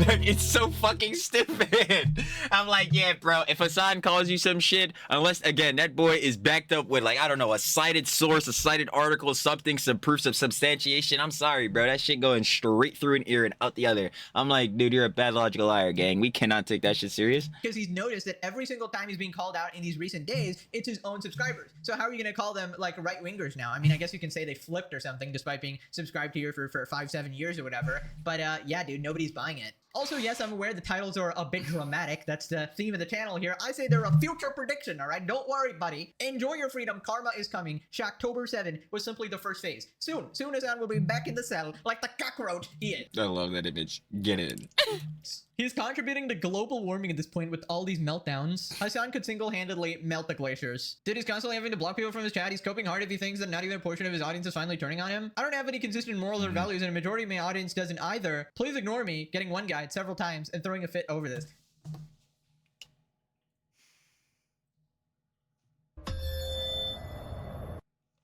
It's so fucking stupid. I'm like, yeah, bro, if Hasan calls you some shit, unless, again, that boy is backed up with, like, I don't know, a cited source, a cited article, something, some proofs of substantiation, I'm sorry, bro. That shit going straight through an ear and out the other. I'm like, dude, you're a pathological liar, gang. We cannot take that shit serious. Because he's noticed that every single time he's being called out in these recent days, it's his own subscribers. So how are you going to call them, like, right-wingers now? I mean, I guess you can say they flipped or something, despite being subscribed to you for 5-7 years or whatever. But, yeah, dude, nobody's buying it. Also, yes, I'm aware the titles are a bit dramatic. That's the theme of the channel here. I say they're a future prediction, all right? Don't worry, buddy. Enjoy your freedom. Karma is coming. Shocktober 7 was simply the first phase. Soon Hasan will be back in the cell like the cockroach he is. I love that image. Get in. He's contributing to global warming at this point with all these meltdowns. Hasan could single-handedly melt the glaciers. Dude, he's constantly having to block people from his chat. He's coping hard if he thinks that not even a portion of his audience is finally turning on him. I don't have any consistent morals or values, and a majority of my audience doesn't either. Please ignore me getting one guide several times and throwing a fit over this.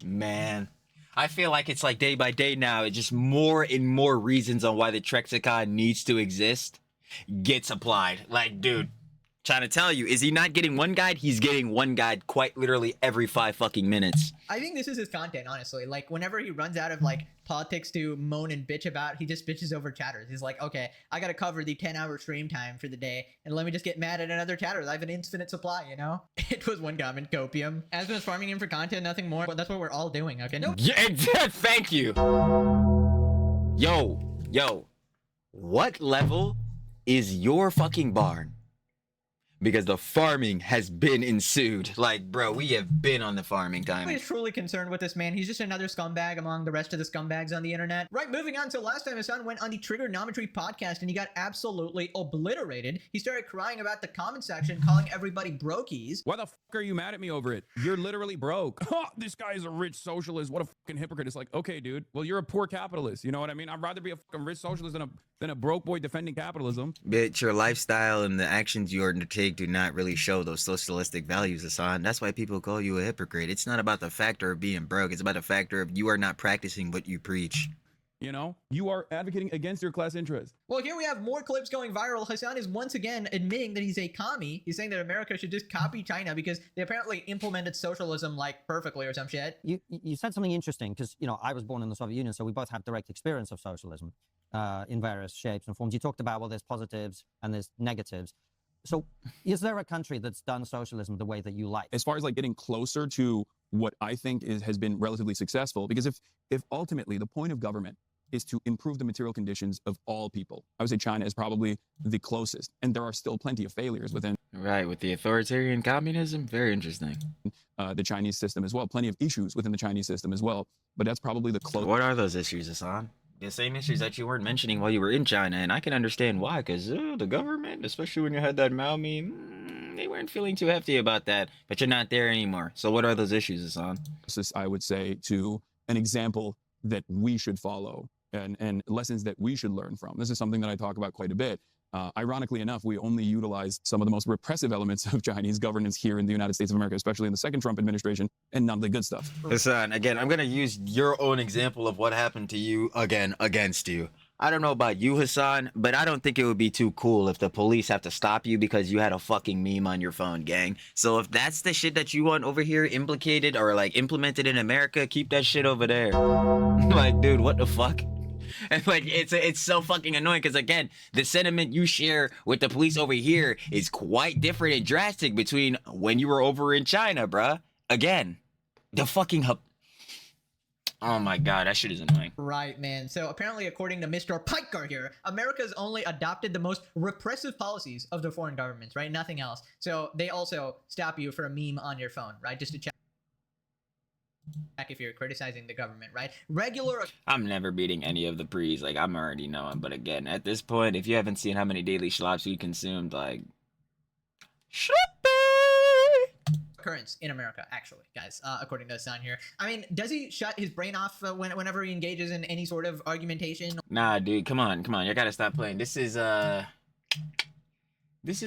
Man, I feel like it's like day by day now. It's just more and more reasons on why the Trexicon needs to exist gets applied. Like, dude, trying to tell you, is he not getting one guide? He's getting one guide quite literally every 5 fucking minutes. I think this is his content, honestly. Like, whenever he runs out of, like, politics to moan and bitch about, he just bitches over chatters. He's like, okay, I gotta cover the 10-hour stream time for the day, and let me just get mad at another chatter. I have an infinite supply, you know? It was one comment, copium. Asmon's farming him for content, nothing more. But that's what we're all doing, okay? Nope. Yeah, thank you. Yo, what level is your fucking barn? Because the farming has been ensued. Like, bro, we have been on the farming time. Nobody's truly concerned with this man. He's just another scumbag among the rest of the scumbags on the internet. Right, moving on. So last time Hasan went on the Trigonometry podcast and he got absolutely obliterated. He started crying about the comment section, calling everybody brokies. Why the fuck are you mad at me over it? You're literally broke. This guy is a rich socialist. What a fucking hypocrite. It's like, okay, dude. Well, you're a poor capitalist. You know what I mean? I'd rather be a fucking rich socialist than a broke boy defending capitalism. Bitch, your lifestyle and the actions you undertake do not really show those socialistic values, Hasan. That's why people call you a hypocrite. It's not about the factor of being broke. It's about the factor of you are not practicing what you preach. You know, you are advocating against your class interest. Well, here we have more clips going viral. Hasan is once again admitting that he's a commie. He's saying that America should just copy China because they apparently implemented socialism like perfectly or some shit. You said something interesting because, you know, I was born in the Soviet Union, so we both have direct experience of socialism in various shapes and forms. You talked about, well, there's positives and there's negatives. So is there a country that's done socialism the way that you like? As far as like getting closer to what I think has been relatively successful, because if ultimately the point of government is to improve the material conditions of all people, I would say China is probably the closest, and there are still plenty of failures within. Right, with the authoritarian communism, very interesting. the Chinese system as well. Plenty of issues within the Chinese system as well. But that's probably the closest. What are those issues, Hasan? The same issues that you weren't mentioning while you were in China, and I can understand why, because the government, especially when you had that Mao meme, they weren't feeling too hefty about that, but you're not there anymore. So what are those issues, Hasan? I would say, to an example that we should follow and lessons that we should learn from. This is something that I talk about quite a bit. Ironically enough, we only utilized some of the most repressive elements of Chinese governance here in the United States of America, especially in the second Trump administration, and none of the good stuff. Hasan, again, I'm going to use your own example of what happened to you again against you. I don't know about you, Hasan, but I don't think it would be too cool if the police have to stop you because you had a fucking meme on your phone, gang. So if that's the shit that you want over here implicated or like implemented in America, keep that shit over there. Like, dude, what the fuck? And like, it's so fucking annoying because again, the sentiment you share with the police over here is quite different and drastic between when you were over in China, bruh. Again, the fucking oh my god, that shit is annoying. Right, man. So apparently, according to Mr. Piker here, America's only adopted the most repressive policies of the foreign governments, right? Nothing else. So they also stop you for a meme on your phone, right? Just to check if you're criticizing the government, right? I'm never beating any of the prees, like I'm already knowing, but again, at this point, if you haven't seen how many daily slops we consumed, like occurrence in America, actually, guys, according to Hasan here. I mean, does he shut his brain off whenever he engages in any sort of argumentation? Nah, dude, come on, you gotta stop playing. This is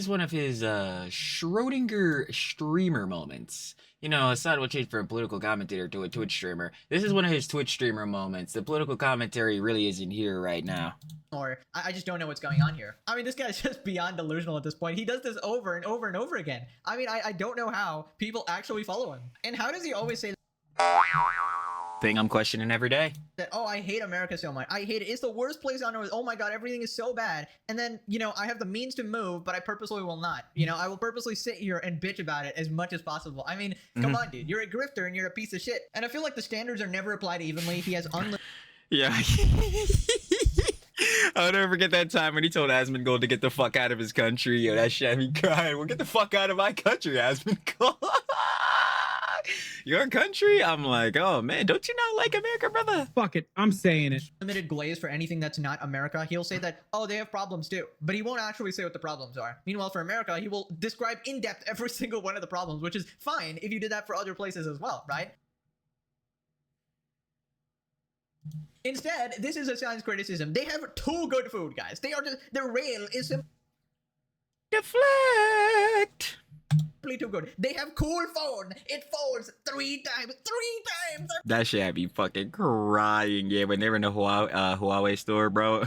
one of his Schrodinger streamer moments. You know, Hasan will change from a political commentator to a Twitch streamer. This is one of his Twitch streamer moments. The political commentary really isn't here right now. Or I just don't know what's going on here. I mean, this guy's just beyond delusional at this point. He does this over and over and over again. I mean, I don't know how people actually follow him. And how does he always say Thing I'm questioning every day. that, oh, I hate America so much. I hate it. It's the worst place on earth. Oh my god, everything is so bad. And then, you know, I have the means to move, but I purposely will not. You know, I will purposely sit here and bitch about it as much as possible. I mean, come on, dude. You're a grifter and you're a piece of shit. And I feel like the standards are never applied evenly. He has unlimited... Yeah. I'll never forget that time when he told Asmongold to get the fuck out of his country. Yo, that shit had me crying. Well, get the fuck out of my country, Asmongold. Your country? I'm like, oh man, don't you not like America, brother? Fuck it, I'm saying it. limited glaze for anything that's not America. He'll say that, oh, they have problems too, but he won't actually say what the problems are. Meanwhile, for America, he will describe in depth every single one of the problems, which is fine if you did that for other places as well, right? Instead, this is a science criticism. They have too good food, guys. They are just, the rail is Deflect. simply too good. They have cool phone. It folds three times. That shit had me fucking crying, yeah, when they were in the Huawei store, bro.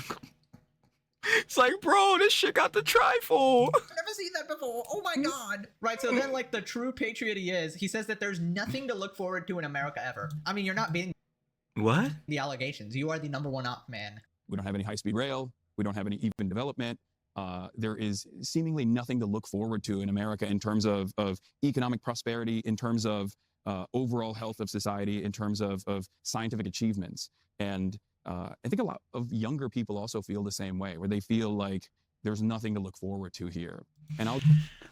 It's like, bro, this shit got the trifold. I've never seen that before. Oh my god. Right, so then, like, the true patriot he says that there's nothing to look forward to in America ever. I mean, you're not being What? the allegations. You are the #1 op man. We don't have any high-speed rail. We don't have any even development. There is seemingly nothing to look forward to in America in terms of economic prosperity, in terms of overall health of society, in terms of scientific achievements. And I think a lot of younger people also feel the same way, where they feel like there's nothing to look forward to here. And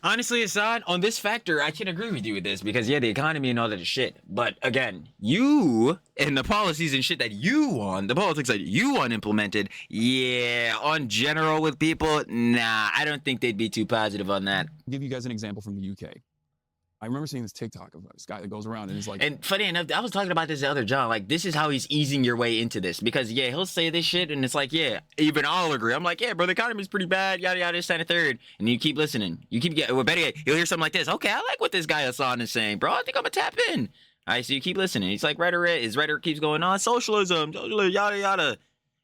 Honestly, Hasan, on this factor, I can agree with you with this because, yeah, the economy and all that is shit. But again, you and the policies and shit that you want, the politics that you want implemented, yeah, on general with people, nah, I don't think they'd be too positive on that. I'll give you guys an example from the UK. I remember seeing this TikTok of this guy that goes around and is like... And funny enough, I was talking about this the other John. Like, this is how he's easing your way into this. Because, yeah, he'll say this shit, and it's like, yeah, even I'll agree. I'm like, yeah, bro, the economy's pretty bad, yada, yada, this, that, and third. And you keep listening. You keep getting... Well, better yet, you'll hear something like this. Okay, I like what this guy Hasan is saying, bro. I think I'm gonna tap in. All right, so you keep listening. He's like, rhetoric. His rhetoric keeps going on. Socialism, yada, yada.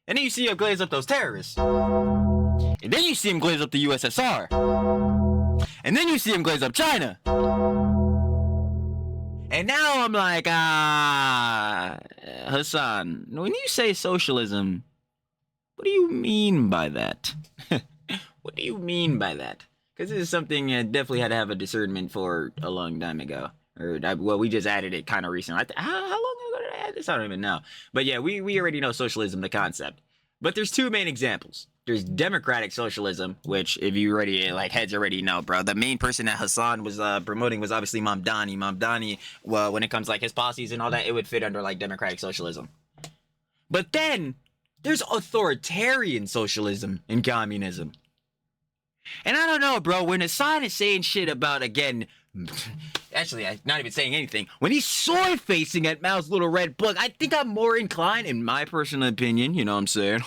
And then you see him glaze up those terrorists. And then you see him glaze up the USSR. And then you see him glaze up China. And now I'm like, Hasan, when you say socialism, what do you mean by that? What do you mean by that? Because this is something I definitely had to have a discernment for a long time ago. Well, we just added it kind of recently. How long ago did I add this? I don't even know. But yeah, we already know socialism, the concept. But there's two main examples. There's democratic socialism, which if you already like heads already know, bro. The main person that Hasan was promoting was obviously Mamdani. Mamdani, well, when it comes like his policies and all that, it would fit under like democratic socialism. But then there's authoritarian socialism and communism. And I don't know, bro, when Hasan is saying shit about, again, actually, I'm not even saying anything. When he's sword facing at Mao's little red book, I think I'm more inclined, in my personal opinion, you know what I'm saying,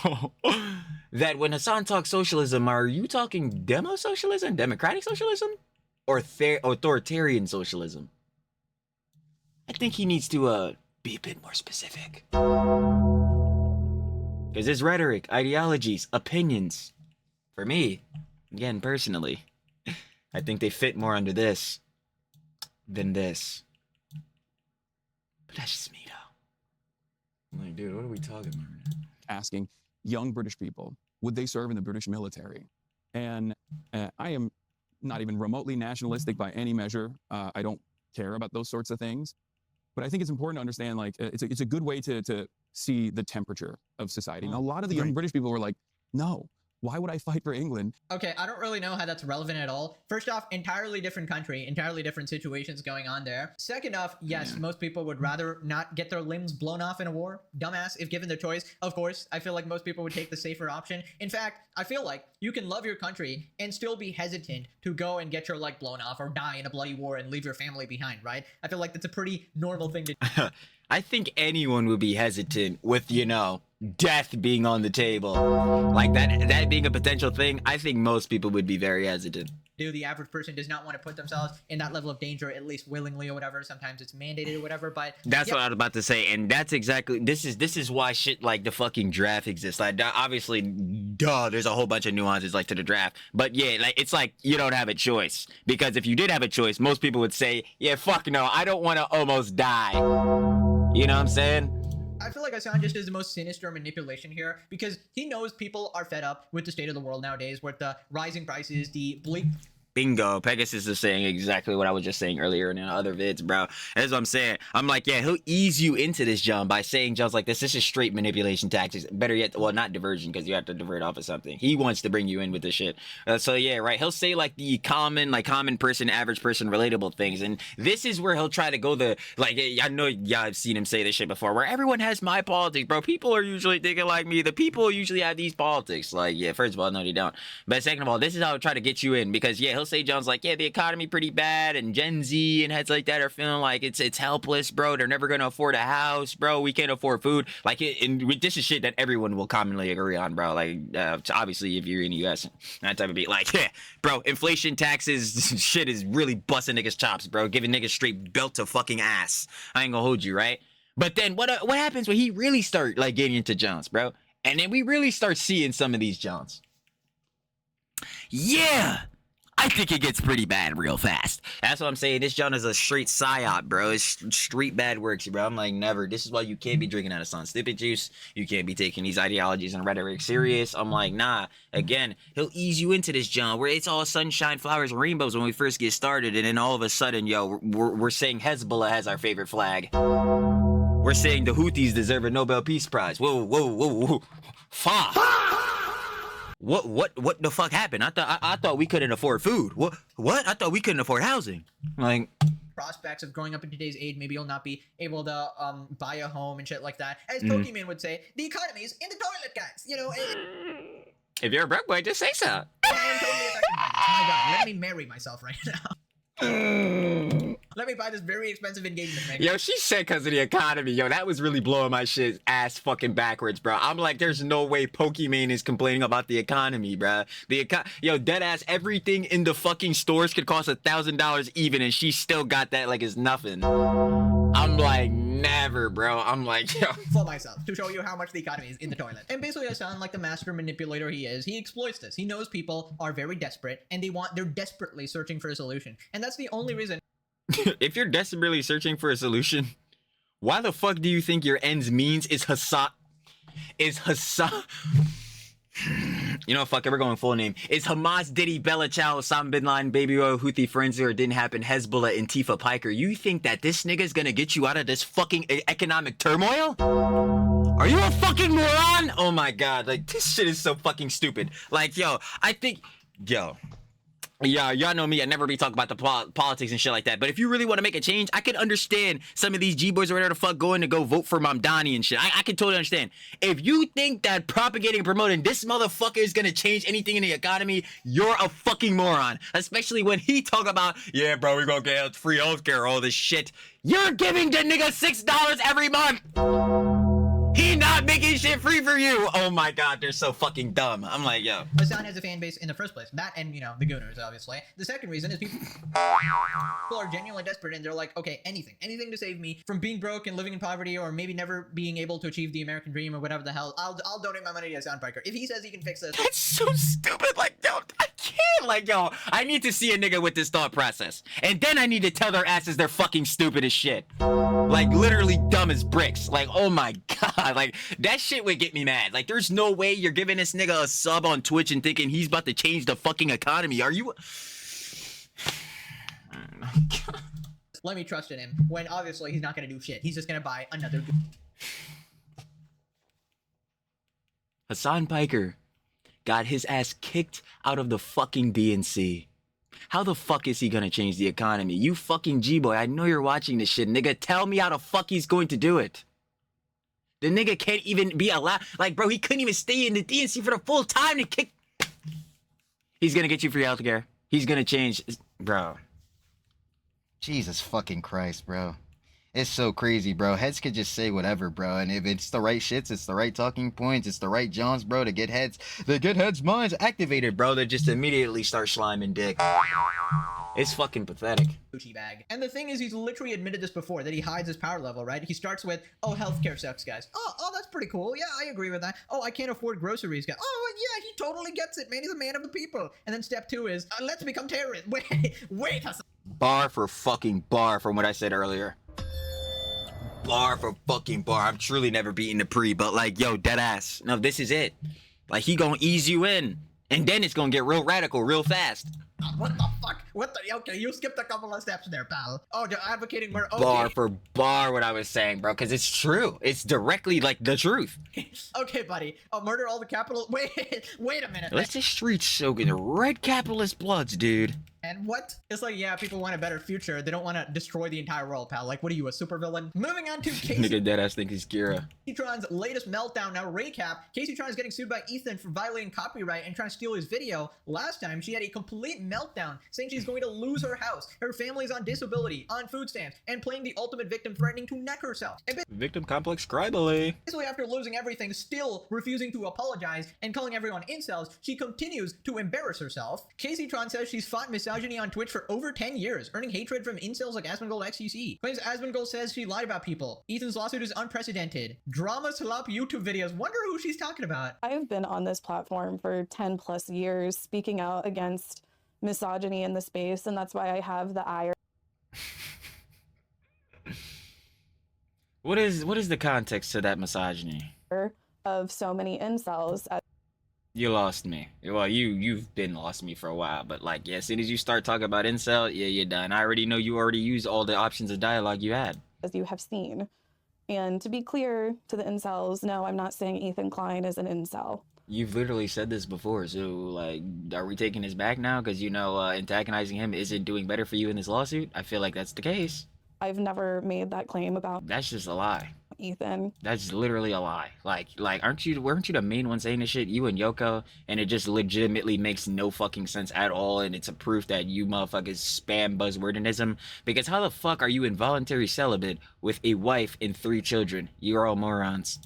that when Hasan talks socialism, are you talking demo socialism, democratic socialism, or authoritarian socialism? I think he needs to be a bit more specific. Because his rhetoric, ideologies, opinions, for me, again, personally, I think they fit more under this than this. But that's just me, though. I'm like, dude, what are we talking about right now? Asking young British people, would they serve in the British military? And I am not even remotely nationalistic by any measure. I don't care about those sorts of things. But I think it's important to understand, like, it's a good way to see the temperature of society. And a lot of the young British people were like, no, why would I fight for England? Okay, I don't really know how that's relevant at all. First off, entirely different country, entirely different situations going on there. Second off, yes, most people would rather not get their limbs blown off in a war. Dumbass, if given the choice. Of course, I feel like most people would take the safer option. In fact, I feel like you can love your country and still be hesitant to go and get your leg blown off or die in a bloody war and leave your family behind, right? I feel like that's a pretty normal thing to do. I think anyone would be hesitant with, you know, death being on the table. Like that being a potential thing, I think most people would be very hesitant. The average person does not want to put themselves in that level of danger, at least willingly or whatever. Sometimes it's mandated or whatever, but that's yeah. what I was about to say, and that's exactly this is why shit like the fucking draft exists. Like, obviously, there's a whole bunch of nuances like to the draft, but yeah, like it's like you don't have a choice, because if you did have a choice, most people would say, yeah, fuck no, I don't want to almost die. You know what I'm saying? I feel like Hasan just does the most sinister manipulation here, because he knows people are fed up with the state of the world nowadays, with the rising prices, the bleak... Bingo. Pegasus is saying exactly what I was just saying earlier in other vids, bro. That's what I'm saying. I'm like, yeah, he'll ease you into this, John, by saying just like this is straight manipulation tactics. Better yet, well, not diversion, because you have to divert off of something. He wants to bring you in with this shit. So yeah, right. He'll say like the common person, average person, relatable things, and this is where he'll try to go the like. I know y'all have seen him say this shit before, where everyone has my politics, bro. People are usually thinking like me. The people usually have these politics. Like, yeah, first of all, no, they don't. But second of all, this is how he'll try to get you in, because yeah, he'll say John's like, yeah, the economy pretty bad, and Gen Z and heads like that are feeling like it's helpless, bro. They're never gonna afford a house, bro. We can't afford food. Like, and this is shit that everyone will commonly agree on, bro. Like, obviously, if you're in the U.S., that type of beat, like, yeah, bro, inflation, taxes, shit is really busting niggas' chops, bro. Giving niggas straight belt to fucking ass. I ain't gonna hold you, right? But then what happens when he really start like getting into Johns, bro? And then we really start seeing some of these Johns. Yeah, I think it gets pretty bad real fast. That's what I'm saying. This John is a straight psyop, bro. It's street bad works, bro. I'm like, never. This is why you can't be drinking out of Sun Stupid Juice. You can't be taking these ideologies and rhetoric serious. I'm like, nah. Again, he'll ease you into this, John, where it's all sunshine, flowers, and rainbows when we first get started, and then all of a sudden, yo, we're saying Hezbollah has our favorite flag. We're saying the Houthis deserve a Nobel Peace Prize. Whoa. Fuck. What the fuck happened? I thought we couldn't afford food. What? I thought we couldn't afford housing. Like, prospects of growing up in today's age, maybe you'll not be able to buy a home and shit like that. As Pokemon would say, the economy's in the toilet, guys. You know. If you're a broke boy, just say so. I am totally affected by this. My God, let me marry myself right now. Let me buy this very expensive engagement ring. Yo, she said because of the economy. Yo, that was really blowing my shit ass fucking backwards, bro. I'm like, there's no way Pokemon is complaining about the economy, bro. Yo, dead ass, everything in the fucking stores could cost $1,000 even, and she still got that like it's nothing. I'm like, never, bro. I'm like, yo. For myself, to show you how much the economy is in the toilet. And basically, I sound like the master manipulator he is. He exploits this. He knows people are very desperate, and they're desperately searching for a solution. And that's the only reason. If you're desperately searching for a solution, why the fuck do you think your ends means is Hasan? You know, fuck it, we're going full name. Is Hamas, Diddy, Bella Chow, Osama Bin Laden, Baby Oil, Houthi, Frenzy, or didn't happen, Hezbollah, Antifa, Piker. You think that this nigga's gonna get you out of this fucking economic turmoil? Are you a fucking moron? Oh my god, like, this shit is so fucking stupid. Like, yo, I think, yo. Yeah, y'all know me. I never be talking about the politics and shit like that. But if you really want to make a change, I can understand some of these G-boys or whatever the fuck going to go vote for Mamdani and shit. I can totally understand. If you think that propagating and promoting this motherfucker is going to change anything in the economy, you're a fucking moron. Especially when he talk about, yeah, bro, we're going to get free healthcare, all this shit. You're giving the nigga $6 every month. He not making shit free for you. Oh my god, they're so fucking dumb. I'm like, yo. Hasan has a fan base in the first place. That and, you know, the Gooners, obviously. The second reason is people are genuinely desperate and they're like, okay, anything to save me from being broke and living in poverty or maybe never being able to achieve the American dream or whatever the hell. I'll donate my money to Hasan Piker. If he says he can fix this. That's so stupid. Like, yo, I can't. Like, yo, I need to see a nigga with this thought process. And then I need to tell their asses they're fucking stupid as shit. Like, literally dumb as bricks. Like, oh my god. Like, that shit would get me mad. Like, there's no way you're giving this nigga a sub on Twitch and thinking he's about to change the fucking economy. Are you? Oh my god. Let me trust in him when obviously he's not going to do shit. He's just going to buy another. Hasan Piker got his ass kicked out of the fucking DNC. How the fuck is he gonna change the economy? You fucking G-boy, I know you're watching this shit, nigga. Tell me how the fuck he's going to do it. The nigga can't even be allowed. Like, bro, he couldn't even stay in the DNC for the full time to kick. He's gonna get you free healthcare. He's gonna change, bro. Jesus fucking Christ, bro. It's so crazy, bro. Heads could just say whatever, bro. And if it's the right shits, it's the right talking points, it's the right Johns, bro, to get heads. The get heads minds activated, bro. They just immediately start sliming dick. It's fucking pathetic. Gucci bag. And the thing is, he's literally admitted this before, that he hides his power level, right? He starts with, oh, healthcare sucks, guys. Oh, that's pretty cool. Yeah, I agree with that. Oh, I can't afford groceries, guys. Oh, yeah, he totally gets it, man. He's a man of the people. And then step 2 is, let's become terrorists. Wait, Hasan. Bar for fucking bar from what I said earlier. Bar for fucking bar. I'm truly never beating the pre, but like, yo, dead ass. No, this is it. Like, he gonna ease you in. And then it's gonna get real radical real fast. What the fuck? What the? Okay, you skipped a couple of steps there, pal. Oh, you're advocating murder. Okay. Bar for bar what I was saying, bro, because it's true. It's directly like the truth. Okay, buddy. Murder all the capital. Wait a minute. Let the streets soak in the red capitalist bloods, dude. And what? It's like, yeah, people want a better future. They don't want to destroy the entire world, pal. Like, what are you, a supervillain? Moving on to Nigga deadass think he's Kira. Kaceytrons' latest meltdown. Now, recap. Kaceytron is getting sued by Ethan for violating copyright and trying to steal his video. Last time, she had a complete meltdown, saying she's going to lose her house, her family's on disability, on food stamps, and playing the ultimate victim, threatening to neck herself. And Victim complex scribally. basically, after losing everything, still refusing to apologize and calling everyone incels, she continues to embarrass herself. Kaceytron says she's fought misogyny on Twitch for over 10 years, earning hatred from incels like Asmongold XQC. Claims Asmongold says she lied about people. Ethan's lawsuit is unprecedented. Drama slop YouTube videos. Wonder who she's talking about. I have been on this platform for 10 plus years, speaking out against misogyny in the space, and that's why I have the ire. What is the context to that misogyny? Of so many incels. You lost me. Well, you've been lost me for a while, but like, yeah, as soon as you start talking about incel, yeah, you're done. I already know you already used all the options of dialogue you had. As you have seen. And to be clear to the incels, no, I'm not saying Ethan Klein is an incel. You've literally said this before, so like, are we taking this back now? Because, you know, antagonizing him isn't doing better for you in this lawsuit? I feel like that's the case. I've never made that claim about That's just a lie. Ethan. That's literally a lie. Like, weren't you the main one saying this shit? You and Yoko, and it just legitimately makes no fucking sense at all, and it's a proof that you motherfuckers spam buzzwordism. Because how the fuck are you involuntary celibate with a wife and 3 children? You're all morons.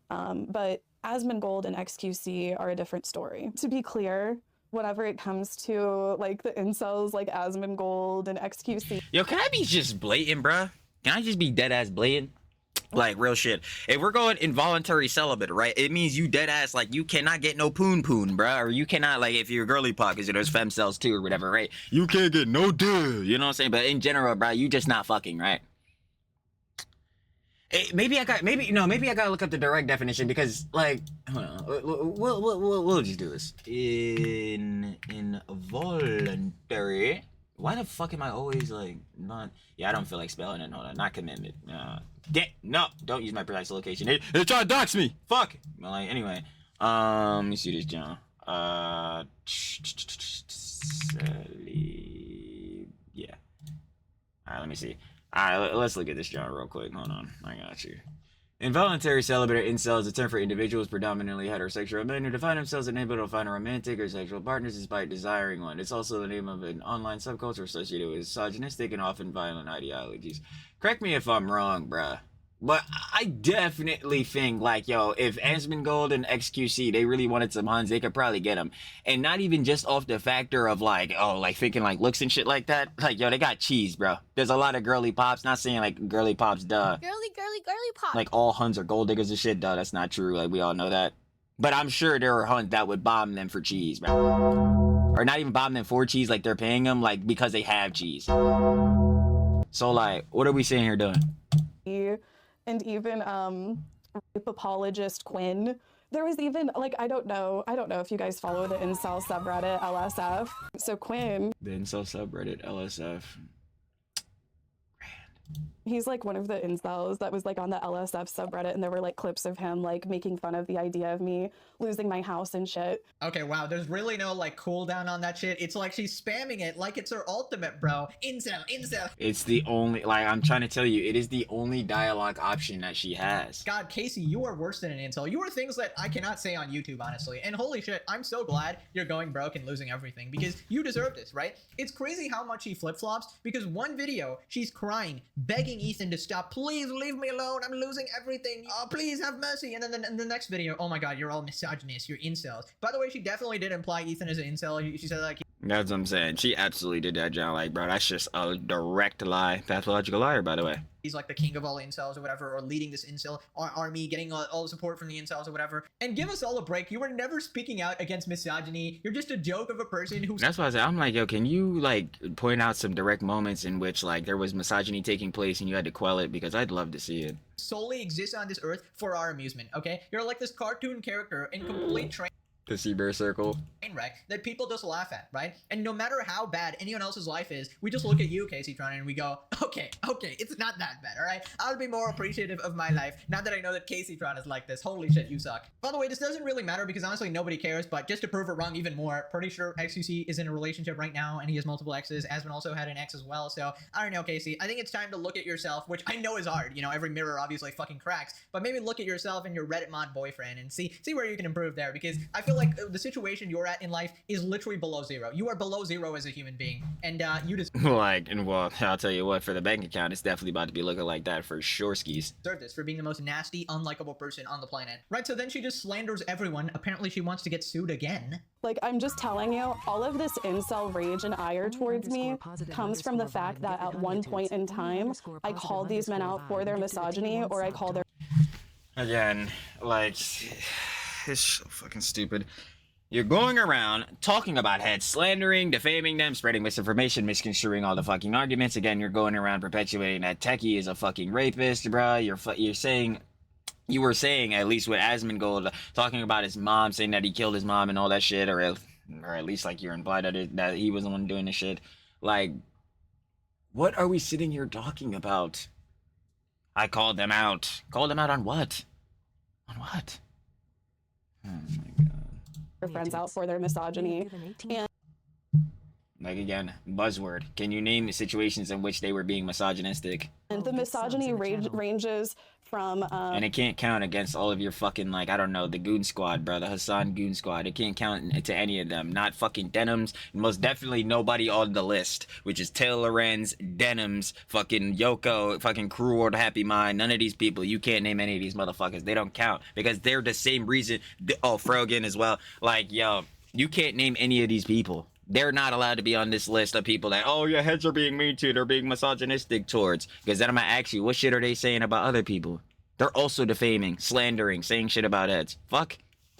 But Asmongold and XQC are a different story. To be clear, whenever it comes to like the incels like Asmongold and XQC. Yo, can I be just blatant, bruh? Can I just be dead ass blatant? Like, real shit. If we're going involuntary celibate, right, it means you dead ass, like, you cannot get no poon, bruh. Or you cannot, like, if you're girly pop, because there's fem cells too or whatever, right? You can't get no dick, you know what I'm saying? But in general, bruh, you just not fucking, right? Maybe I gotta look up the direct definition because, like, hold on, we'll just do this. Involuntary. Why the fuck am I always like not? Yeah, I don't feel like spelling it. Hold on, not commitment. No, don't use my precise location. They're trying to dox me. Fuck. Well, like, anyway, let me see this, John. Yeah. All right, let me see. All right, let's look at this, John, real quick. Hold on, I got you. Involuntary celibate or incel is a term for individuals predominantly heterosexual men who define themselves as unable to find a romantic or sexual partners despite desiring one. It's also the name of an online subculture associated with misogynistic and often violent ideologies. Correct me if I'm wrong, bruh. But I definitely think, like, yo, if Asmongold and XQC, they really wanted some Huns, they could probably get them. And not even just off the factor of, like, oh, like, thinking, like, looks and shit like that. Like, yo, they got cheese, bro. There's a lot of girly pops. Not saying, like, girly pops, duh. Girly pop. Like, all Huns are gold diggers and shit, duh. That's not true. Like, we all know that. But I'm sure there are Huns that would bomb them for cheese, bro. Or not even bomb them for cheese, like, they're paying them, like, because they have cheese. So, like, what are we sitting here doing? And even rape apologist Quinn. There was even, like, I don't know if you guys follow the incel subreddit LSF. So Quinn, The incel subreddit, LSF. he's like one of the incels that was like on the LSF subreddit, and there were like clips of him like making fun of the idea of me losing my house and shit. Okay, wow, there's really no, like, cooldown on that shit. It's like she's spamming it like it's her ultimate, bro. Incel. It's the only, like, I'm trying to tell you, it is the only dialogue option that she has. God, Casey, you are worse than an incel. You are things that I cannot say on YouTube, honestly. And holy shit, I'm so glad you're going broke and losing everything, because you deserve this, right? It's crazy how much she flip-flops, because one video, she's crying, begging Ethan to stop. Please leave me alone. I'm losing everything. Oh, please have mercy. And then the next video, oh my god, you're all misogynist. You're incels. By the way, she definitely did imply Ethan is an incel. She said, like, That's what I'm saying. She absolutely did that, John. Like, bro, that's just a direct lie. Pathological liar, by the way. he's like the king of all incels or whatever, or leading this incel army, getting all the support from the incels or whatever. And give us all a break. You were never speaking out against misogyny. You're just a joke of a person who's... That's why I said, I'm like, yo, can you like point out some direct moments in which like there was misogyny taking place and you had to quell it? Because I'd love to see it. Solely exists on this earth for our amusement, okay? You're like this cartoon character in complete train The Seabear Circle. wreck that people just laugh at, right? And no matter how bad anyone else's life is, we just look at you, Kaceytron, and we go, okay, it's not that bad, all right? I'll be more appreciative of my life now that I know that Kaceytron is like this. Holy shit, you suck. By the way, this doesn't really matter because honestly nobody cares, but just to prove it wrong even more, pretty sure XQC is in a relationship right now and he has multiple exes. Aspen also had an ex as well, so I don't know, Casey. I think it's time to look at yourself, which I know is hard. You know, every mirror obviously fucking cracks, but maybe look at yourself and your Reddit mod boyfriend and see where you can improve there, because I feel like the situation you're at in life is literally below zero. You are below zero as a human being, and you Like, and well, I'll tell you what, for the bank account, it's definitely about to be looking like that for sure, skis. deserve this for being the most nasty, unlikable person on the planet. Right, so then she just slanders everyone. Apparently she wants to get sued again. Like, I'm just telling you, all of this incel rage and ire towards me comes from the fact that at one point in time, I called these men out for their misogyny, or I called their... Again, like, it's so fucking stupid. You're going around talking about heads, slandering, defaming them, spreading misinformation, misconstruing all the fucking arguments. Again, you're going around perpetuating that Techie is a fucking rapist, bruh. You're saying, you were saying, at least with Asmongold, talking about his mom, saying that he killed his mom and all that shit, or at least like you're implied that he was the one doing the shit. Like, what are we sitting here talking about? I called them out. Called them out on what? On what? Oh my god. friends out for their misogyny. And Like, again, buzzword. Can you name the situations in which they were being misogynistic? the misogyny ranges from... And it can't count against all of your fucking, like, I don't know, the Goon Squad, bro. The Hasan Goon Squad. It can't count to any of them. Not fucking Denims. Most definitely nobody on the list. Which is Taylor Lorenz, Denims, fucking Yoko, fucking Crew or the Happy Mind. None of these people. You can't name any of these motherfuckers. They don't count. Because they're the same reason. Oh, Frogan as well. Like, yo, you can't name any of these people. They're not allowed to be on this list of people that, oh, your heads are being mean to, they're being misogynistic towards. Because then I'm gonna ask you, what shit are they saying about other people? They're also defaming, slandering, saying shit about heads. Fuck.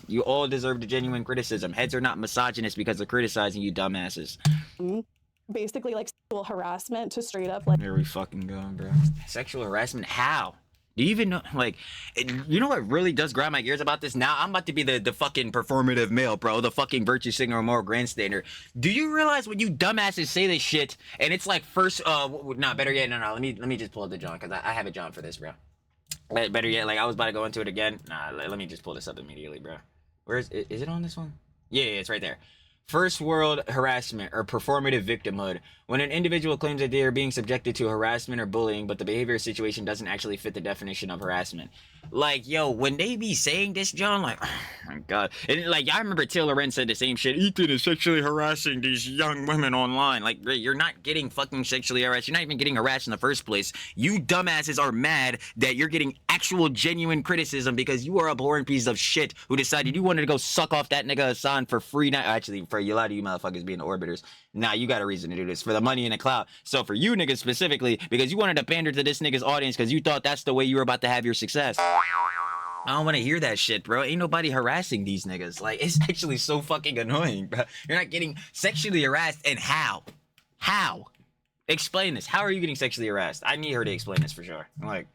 You all deserve the genuine criticism. Heads are not misogynist because they're criticizing you dumbasses. basically like sexual harassment to straight up like... Here we fucking go, bro. Sexual harassment? How? Do you even know, like, you know what really does grind my gears about this? Now I'm about to be the fucking performative male, bro, the fucking virtue singer or moral grandstander. Do you realize when you dumbasses say this shit and it's like first, nah, better yet, no, let me just pull up the John because I have a John for this, bro. Better yet, like I was about to go into it again. Nah, let me just pull this up immediately, bro. Is it on this one? Yeah, it's right there. First world harassment or performative victimhood. When an individual claims that they are being subjected to harassment or bullying, but the behavior or situation doesn't actually fit the definition of harassment. Like, yo, when they be saying this, John, like, oh my God. And like, I remember Taylor Lorenz said the same shit. Ethan is sexually harassing these young women online. Like, you're not getting fucking sexually harassed. You're not even getting harassed in the first place. You dumbasses are mad that you're getting actual genuine criticism because you are a boring piece of shit who decided you wanted to go suck off that nigga Hasan for free. Not actually, for a lot of you motherfuckers being the orbiters. Now you got a reason to do this for the money and the clout. So for you niggas specifically, because you wanted to pander to this nigga's audience because you thought that's the way you were about to have your success. I don't want to hear that shit, bro. Ain't nobody harassing these niggas. Like, it's actually so fucking annoying, bro. You're not getting sexually harassed, and how? How? Explain this. How are you getting sexually harassed? I need her to explain this for sure. Like,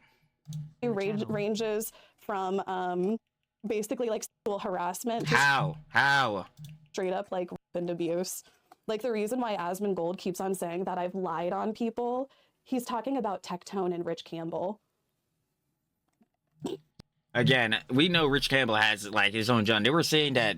ranges from basically like sexual harassment. How? Straight up like rape and abuse. Like the reason why Asmongold keeps on saying that I've lied on people, he's talking about Tectone and Rich Campbell. Again, we know Rich Campbell has like his own John. They were saying that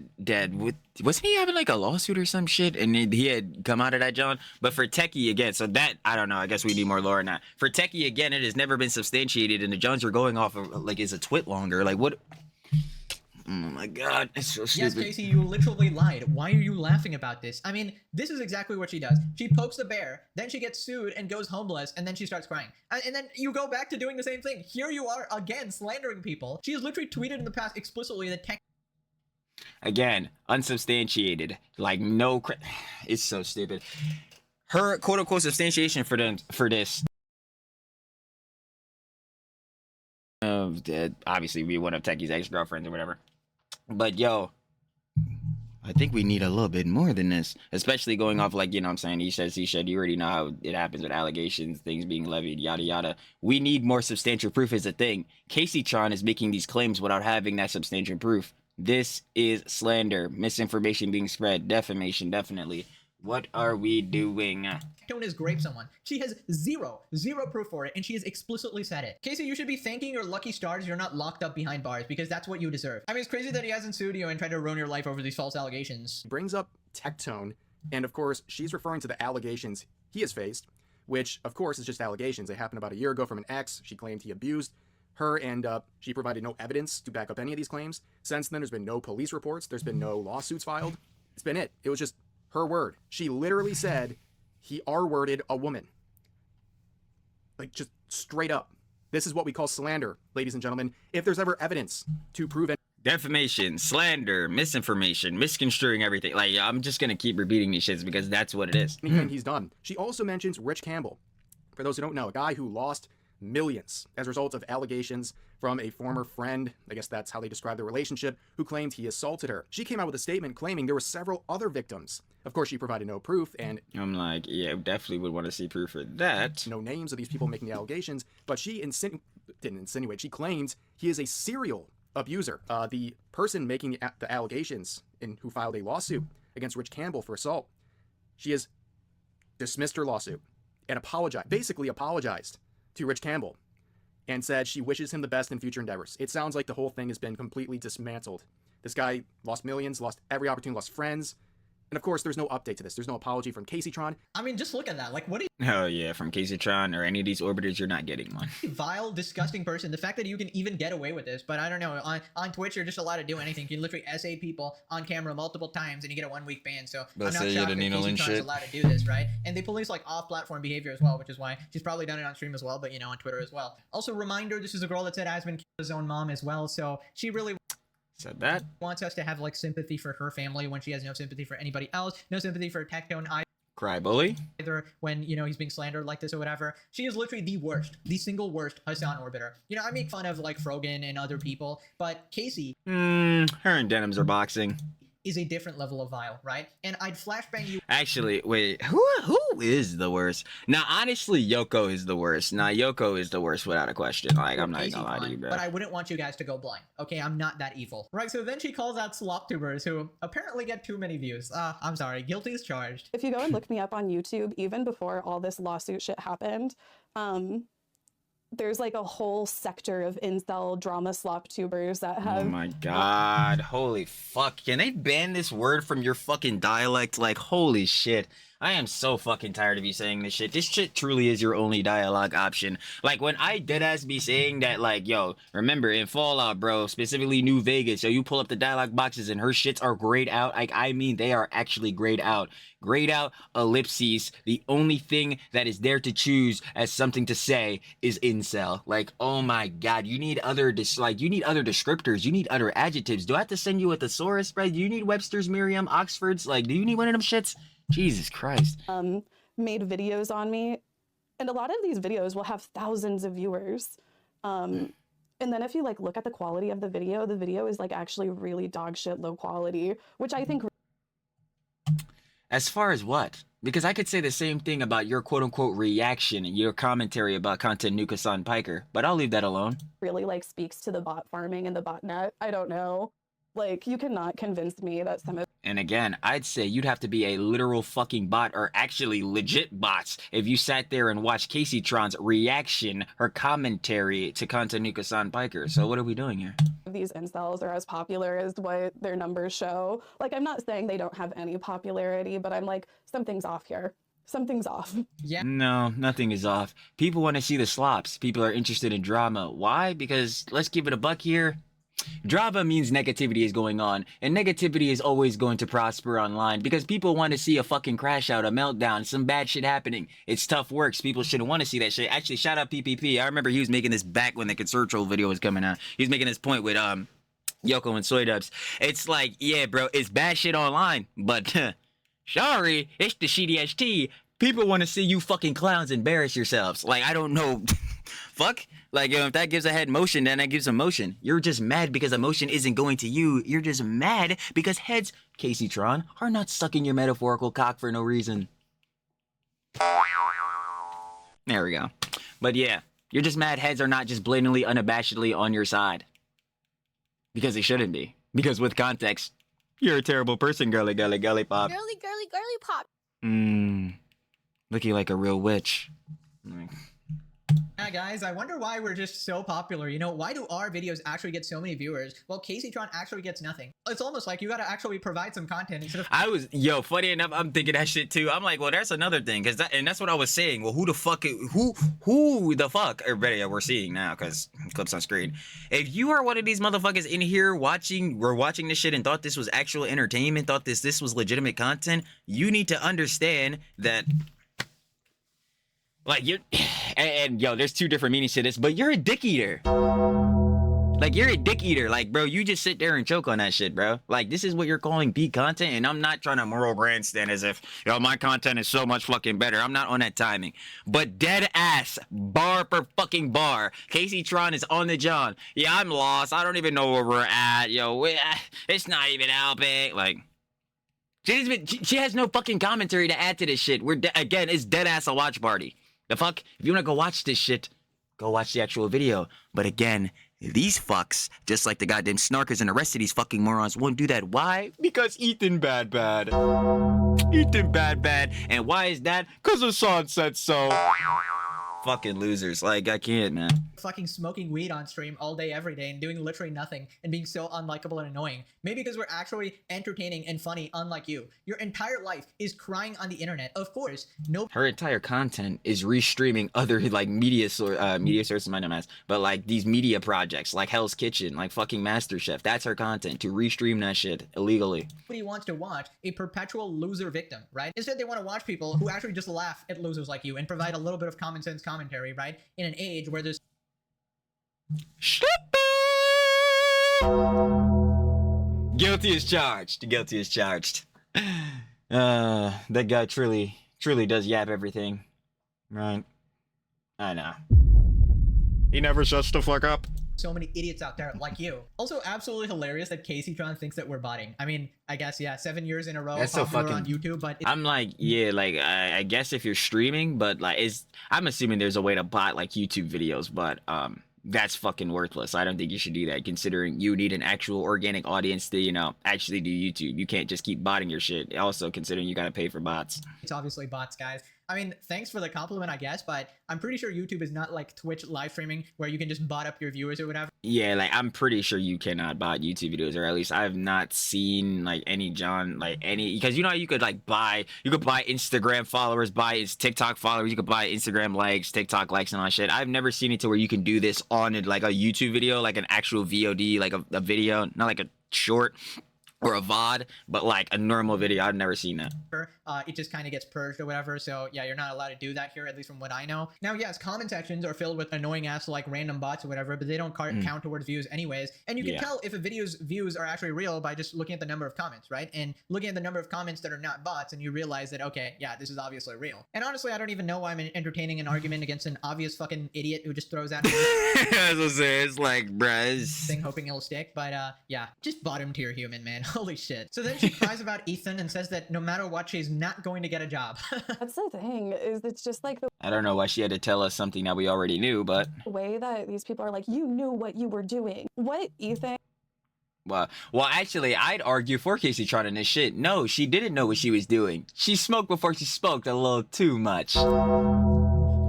wasn't he having like a lawsuit or some shit, and he had come out of that John. But for Techie again, so that I don't know. I guess we need more lore on that. For Techie again, it has never been substantiated, and the Johns are going off of like is a twit longer. Like what? Oh my God, it's so stupid. Yes, Casey, you literally lied. Why are you laughing about this? I mean, this is exactly what she does. She pokes the bear, then she gets sued and goes homeless, and then she starts crying. And then you go back to doing the same thing. Here you are again slandering people. She has literally tweeted in the past explicitly that Again, unsubstantiated. Like no, it's so stupid. Her quote unquote substantiation for this. Obviously, we one of Techie's ex-girlfriends or whatever. But yo, I think we need a little bit more than this, especially going off like, you know what I'm saying, he says, you already know how it happens with allegations, things being levied, yada yada. We need more substantial proof is a thing. Kaceytron is making these claims without having that substantial proof. This is slander, misinformation being spread, defamation, definitely. What are we doing? Tectone has raped someone. She has zero proof for it, and she has explicitly said it. Casey, you should be thanking your lucky stars you're not locked up behind bars, because that's what you deserve. I mean, it's crazy that he hasn't sued you and tried to ruin your life over these false allegations. Brings up Tectone, and of course, she's referring to the allegations he has faced, which, of course, is just allegations. They happened about a year ago from an ex. She claimed he abused her, and she provided no evidence to back up any of these claims. Since then, there's been no police reports. There's been no lawsuits filed. It's been it. It was just her word. She literally said he R-worded a woman. Like, just straight up. This is what we call slander, ladies and gentlemen. If there's ever evidence to prove it. Defamation, slander, misinformation, misconstruing everything. Like, I'm just gonna keep repeating these shits because that's what it is. Anything he's done. She also mentions Rich Campbell. For those who don't know, a guy who lost millions as a result of allegations from a former friend, I guess that's how they describe the relationship, who claimed he assaulted her. She came out with a statement claiming there were several other victims. Of course, she provided no proof, and I'm like, yeah, definitely would want to see proof for that. No names of these people making the allegations, but she didn't insinuate. She claimed he is a serial abuser. The person making the allegations and who filed a lawsuit against Rich Campbell for assault, she has dismissed her lawsuit and basically apologized to Rich Campbell and said she wishes him the best in future endeavors. It sounds like the whole thing has been completely dismantled. This guy lost millions, lost every opportunity, lost friends. And of course, there's no update to this. There's no apology from Kaceytron. I mean, just look at that. Like, what Oh yeah, from Kaceytron or any of these orbiters, you're not getting one. vile, disgusting person. The fact that you can even get away with this, but I don't know. On Twitch, you're just allowed to do anything. You can literally essay people on camera multiple times, and you get a 1-week ban. So I'm not shocked that Kaceytron is allowed to do this, right? And they police like off-platform behavior as well, which is why she's probably done it on stream as well, but you know, on Twitter as well. Also, reminder: this is a girl that said Asmon killed his own mom as well, so she really said that wants us to have like sympathy for her family when she has no sympathy for anybody else, no sympathy for Tectone cry bully either when, you know, he's being slandered like this or whatever. She is literally the worst, the single worst Hasan orbiter. You know, I make fun of like Frogan and other people, but Casey, her and Denims are boxing, is a different level of vile, right? And I'd flashbang you. Actually, wait, who is the worst. Now, honestly, Yoko is the worst. Now, Yoko is the worst without a question. Like, I'm not even gonna lie to you, bro. But I wouldn't want you guys to go blind. Okay, I'm not that evil. Right, so then she calls out Sloptubers, who apparently get too many views. I'm sorry, guilty is charged. If you go and look me up on YouTube, even before all this lawsuit shit happened, there's like a whole sector of incel drama Sloptubers that have. Oh my god, holy fuck. Can they ban this word from your fucking dialect? Like, holy shit. I am so fucking tired of you saying this shit. This shit truly is your only dialogue option. Like, when I deadass be saying that, like, yo, remember, in Fallout, bro, specifically New Vegas, so you pull up the dialogue boxes and her shits are grayed out. Like, I mean, they are actually grayed out. Grayed out, ellipses. The only thing that is there to choose as something to say is incel. Like, oh my god, you need other, you need other descriptors. You need other adjectives. Do I have to send you a thesaurus, bro? Do you need Webster's, Merriam, Oxford's? Like, do you need one of them shits? Jesus Christ. Made videos on me, and a lot of these videos will have thousands of viewers. And then if you like look at the quality of the video is like actually really dog shit low quality, which I think. As far as what? Because I could say the same thing about your quote-unquote reaction and your commentary about content Nuke Hasan Piker, but I'll leave that alone. Really like speaks to the bot farming and the botnet. I don't know. Like, you cannot convince me that some of. And again, I'd say you'd have to be a literal fucking bot or actually legit bots if you sat there and watched Kaceytrons reaction, her commentary to content Nuke Hasan Piker. So what are we doing here? These incels are as popular as what their numbers show. Like, I'm not saying they don't have any popularity, but I'm like, something's off here. Something's off. Yeah. No, nothing is off. People want to see the slops. People are interested in drama. Why? Because let's give it a buck here. Drama means negativity is going on, and negativity is always going to prosper online because people want to see a fucking crash out, a meltdown, some bad shit happening. It's tough works. People shouldn't want to see that shit. Actually, shout out PPP. I remember he was making this back when the Kaceytrons video was coming out. He was making this point with Yoko and Soy Dubs. It's like, yeah, bro, it's bad shit online, but sorry, it's the CDST. People want to see you fucking clowns embarrass yourselves. Like, I don't know. Fuck. Like, if that gives a head motion, then that gives emotion. You're just mad because emotion isn't going to you. You're just mad because heads, Kaceytron, are not sucking your metaphorical cock for no reason. There we go. But yeah, you're just mad heads are not just blatantly, unabashedly on your side. Because they shouldn't be. Because with context, you're a terrible person, girly, girly, girly pop. Girly, girly, girly pop. Looking like a real witch. Yeah, guys, I wonder why we're just so popular. You know, why do our videos actually get so many viewers? Well, Kaceytron actually gets nothing. It's almost like you gotta actually provide some content instead of. Funny enough, I'm thinking that shit too. I'm like, well, that's another thing, and that's what I was saying. Well, who the fuck, everybody we're seeing now, because clips on screen. If you are one of these motherfuckers in here watching this shit and thought this was actual entertainment, thought this was legitimate content, you need to understand that. Like, you're, and yo, there's two different meanings to this, but you're a dick eater. Like, you're a dick eater. Like, bro, you just sit there and choke on that shit, bro. Like, this is what you're calling peak content, and I'm not trying to moral grandstand as if, yo, my content is so much fucking better. I'm not on that timing. But dead ass, bar per fucking bar, Kaceytron is on the John. Yeah, I'm lost. I don't even know where we're at. Yo, it's not even helping. Like, she has no fucking commentary to add to this shit. Again, it's dead ass a watch party. The fuck? If you want to go watch this shit, go watch the actual video. But again, these fucks, just like the goddamn snarkers and the rest of these fucking morons, won't do that. Why? Because Ethan bad. Ethan bad. And why is that? Because Hasan said so. Fucking losers. Like, I can't, man. Fucking smoking weed on stream all day, every day, and doing literally nothing, and being so unlikable and annoying. Maybe because we're actually entertaining and funny, unlike you. Your entire life is crying on the internet. Of course, no. Her entire content is restreaming other, like, media sources, my dumbass, but, like, these media projects, like Hell's Kitchen, like fucking MasterChef. That's her content, to restream that shit illegally. Nobody wants to watch a perpetual loser victim, right? Instead, they want to watch people who actually just laugh at losers like you and provide a little bit of common sense commentary, right? In an age where there's Guilty as charged. Guilty as charged. That guy truly does yap everything. Right? I know. He never shuts the fuck up. so many idiots out there like you. Also, absolutely hilarious that Kaceytron thinks that we're botting. I mean, I guess, yeah, 7 years in a row. That's so popular on fucking- YouTube, but I'm like, yeah, like I guess if you're streaming, but like I'm assuming there's a way to bot like YouTube videos, but that's fucking worthless. I don't think you should do that, considering you need an actual organic audience to, you know, actually do YouTube. You can't just keep botting your shit. Also, considering you gotta pay for bots. it's obviously bots, guys. I mean, thanks for the compliment, I guess, but I'm pretty sure YouTube is not like Twitch live streaming where you can just bot up your viewers or whatever. Yeah, like I'm pretty sure you cannot bot YouTube videos, or at least I have not seen like any because you know how you could buy Instagram followers, buy his TikTok followers, you could buy Instagram likes, TikTok likes, and all that shit. I've never seen it to where you can do this on like a YouTube video, like an actual VOD, like a video, not like a short or a VOD, but like a normal video. I've never seen that. It just kind of gets purged or whatever. So yeah, you're not allowed to do that here, at least from what I know. Now, yes, comment sections are filled with annoying ass like random bots or whatever, but they don't count towards views anyways. And you can tell if a video's views are actually real by just looking at the number of comments, right? And looking at the number of comments that are not bots, and you realize that, okay, yeah, this is obviously real. And honestly, I don't even know why I'm entertaining an argument against an obvious fucking idiot who just throws out I was gonna say, it's like, bruh. thing hoping it'll stick. But yeah, just bottom tier human, man. Holy shit. So then she cries about Ethan and says that no matter what, she's not going to get a job. That's the thing, is it's just like the I don't know why she had to tell us something that we already knew, but way that these people are like, you knew what you were doing. What, Ethan? well, actually, I'd argue for Kaceytron in this shit. No, she didn't know what she was doing. She smoked before she spoke a little too much.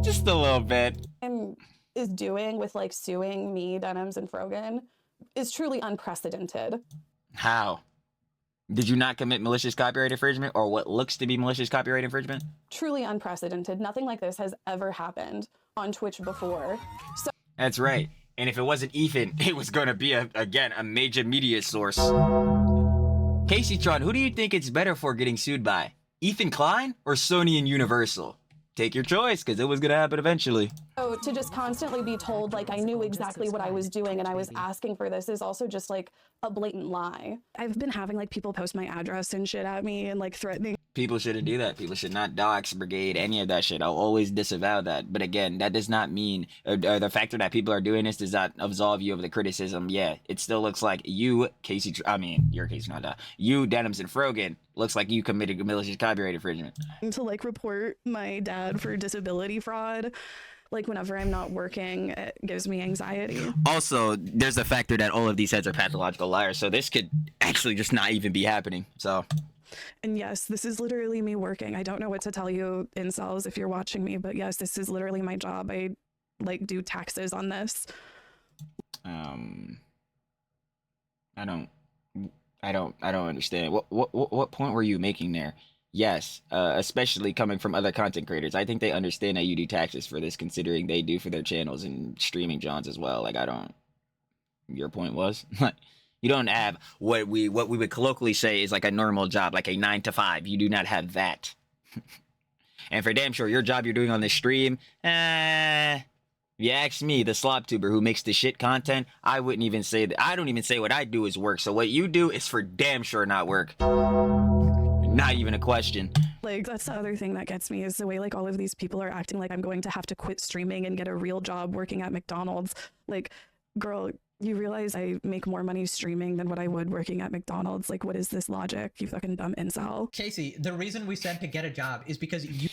Just a little bit. Is doing with like suing me, Denims, and Frogan is truly unprecedented. How? Did you not commit malicious copyright infringement, or what looks to be malicious copyright infringement? Truly unprecedented. Nothing like this has ever happened on Twitch before. So That's right. And if it wasn't Ethan, it was going to be, again, a major media source. Kaceytron, who do you think it's better for getting sued by? Ethan Klein or Sony and Universal? Take your choice, because it was going to happen eventually. So to just constantly be told like I knew exactly what I was doing and I was asking for this is also just like a blatant lie. I've been having like people post my address and shit at me and like threatening. People shouldn't do that. People should not dox, brigade, any of that shit. I'll always disavow that. But again, that does not mean, or the factor that people are doing this does not absolve you of the criticism. Yeah, it still looks like you, you're Kaceytron, you, Denims, and Frogan, looks like you committed malicious copyright infringement. To like report my dad for disability fraud. Like whenever I'm not working, it gives me anxiety. Also, there's the factor that all of these heads are pathological liars, so this could actually just not even be happening. So, and yes, this is literally me working. I don't know what to tell you, incels, if you're watching me, but yes, this is literally my job. I like do taxes on this. I don't understand. What point were you making there? Yes, especially coming from other content creators. I think they understand that you do taxes for this, considering they do for their channels and streaming Johns as well. Like, your point was? You don't have what we would colloquially say is like a normal job, like a 9 to 5. You do not have that. And for damn sure, your job you're doing on this stream, if you ask me, the Sloptuber who makes the shit content, I wouldn't even say that. I don't even say what I do is work. So what you do is for damn sure not work. Not even a question. Like, that's the other thing that gets me is the way like all of these people are acting like I'm going to have to quit streaming and get a real job working at McDonald's. Like, girl, you realize I make more money streaming than what I would working at McDonald's. Like, what is this logic, you fucking dumb incel? Casey, the reason we said to get a job is because you...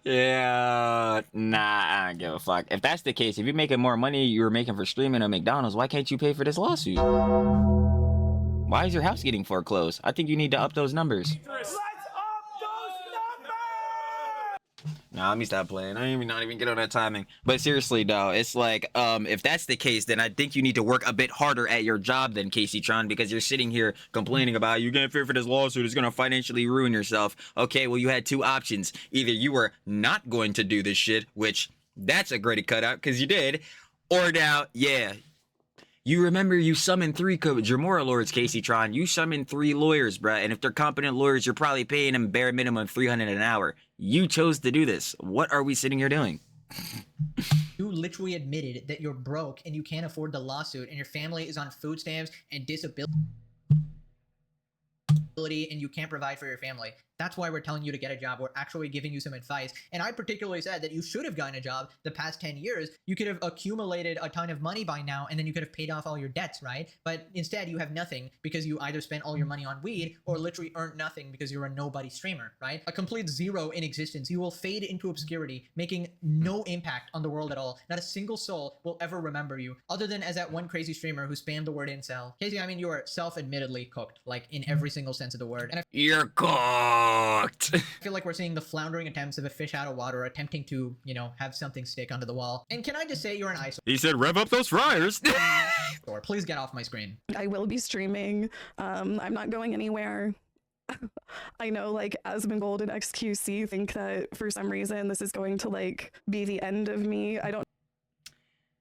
Yeah, nah, I don't give a fuck. If that's the case, if you're making more money you're making for streaming at McDonald's, why can't you pay for this lawsuit? Why is your house getting foreclosed? I think you need to up those numbers. Let's up those numbers! Nah, let me stop playing. I ain't not even get on that timing. But seriously, though, it's like, if that's the case, then I think you need to work a bit harder at your job than Kaceytron, because you're sitting here complaining about you can't pay for this lawsuit, it's gonna financially ruin yourself. Okay, well, you had two options. Either you were not going to do this shit, which that's a great cutout, because you did, or now, yeah. You remember you summoned 3 Jamora Lords, Kaceytron. You summoned 3 lawyers, bruh. And if they're competent lawyers, you're probably paying them bare minimum $300 an hour. You chose to do this. What are we sitting here doing? You literally admitted that you're broke and you can't afford the lawsuit and your family is on food stamps and disability and you can't provide for your family. That's why we're telling you to get a job. We're actually giving you some advice. And I particularly said that you should have gotten a job the past 10 years. You could have accumulated a ton of money by now, and then you could have paid off all your debts, right? But instead, you have nothing because you either spent all your money on weed or literally earned nothing because you're a nobody streamer, right? A complete zero in existence. You will fade into obscurity, making no impact on the world at all. Not a single soul will ever remember you, other than as that one crazy streamer who spammed the word incel. Casey, I mean, you are self-admittedly cooked, like in every single sense of the word. And You're cooked. I feel like we're seeing the floundering attempts of a fish out of water attempting to, you know, have something stick onto the wall. And can I just say you're an eyesore? He said, rev up those fryers. Please get off my screen. I will be streaming. I'm not going anywhere. I know like Asmongold and XQC think that for some reason this is going to like be the end of me. I don't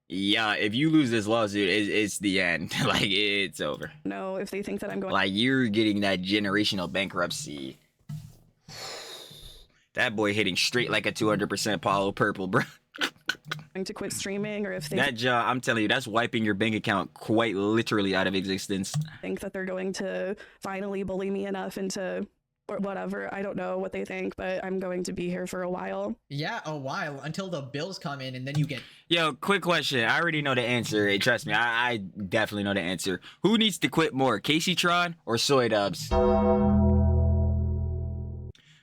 Yeah, if you lose this lawsuit, it's the end. Like, it's over. know if they think that I'm going Like, you're getting that generational bankruptcy. That boy hitting straight like a 200% Paulo Purple, bro. to quit streaming, or if they That job, I'm telling you, that's wiping your bank account quite literally out of existence. think that they're going to finally bully me enough into or whatever. I don't know what they think, but I'm going to be here for a while. Yeah, a while until the bills come in and then you get... Yo, quick question. I already know the answer. Hey, trust me, I definitely know the answer. Who needs to quit more, Kaceytron or Soy Dubs?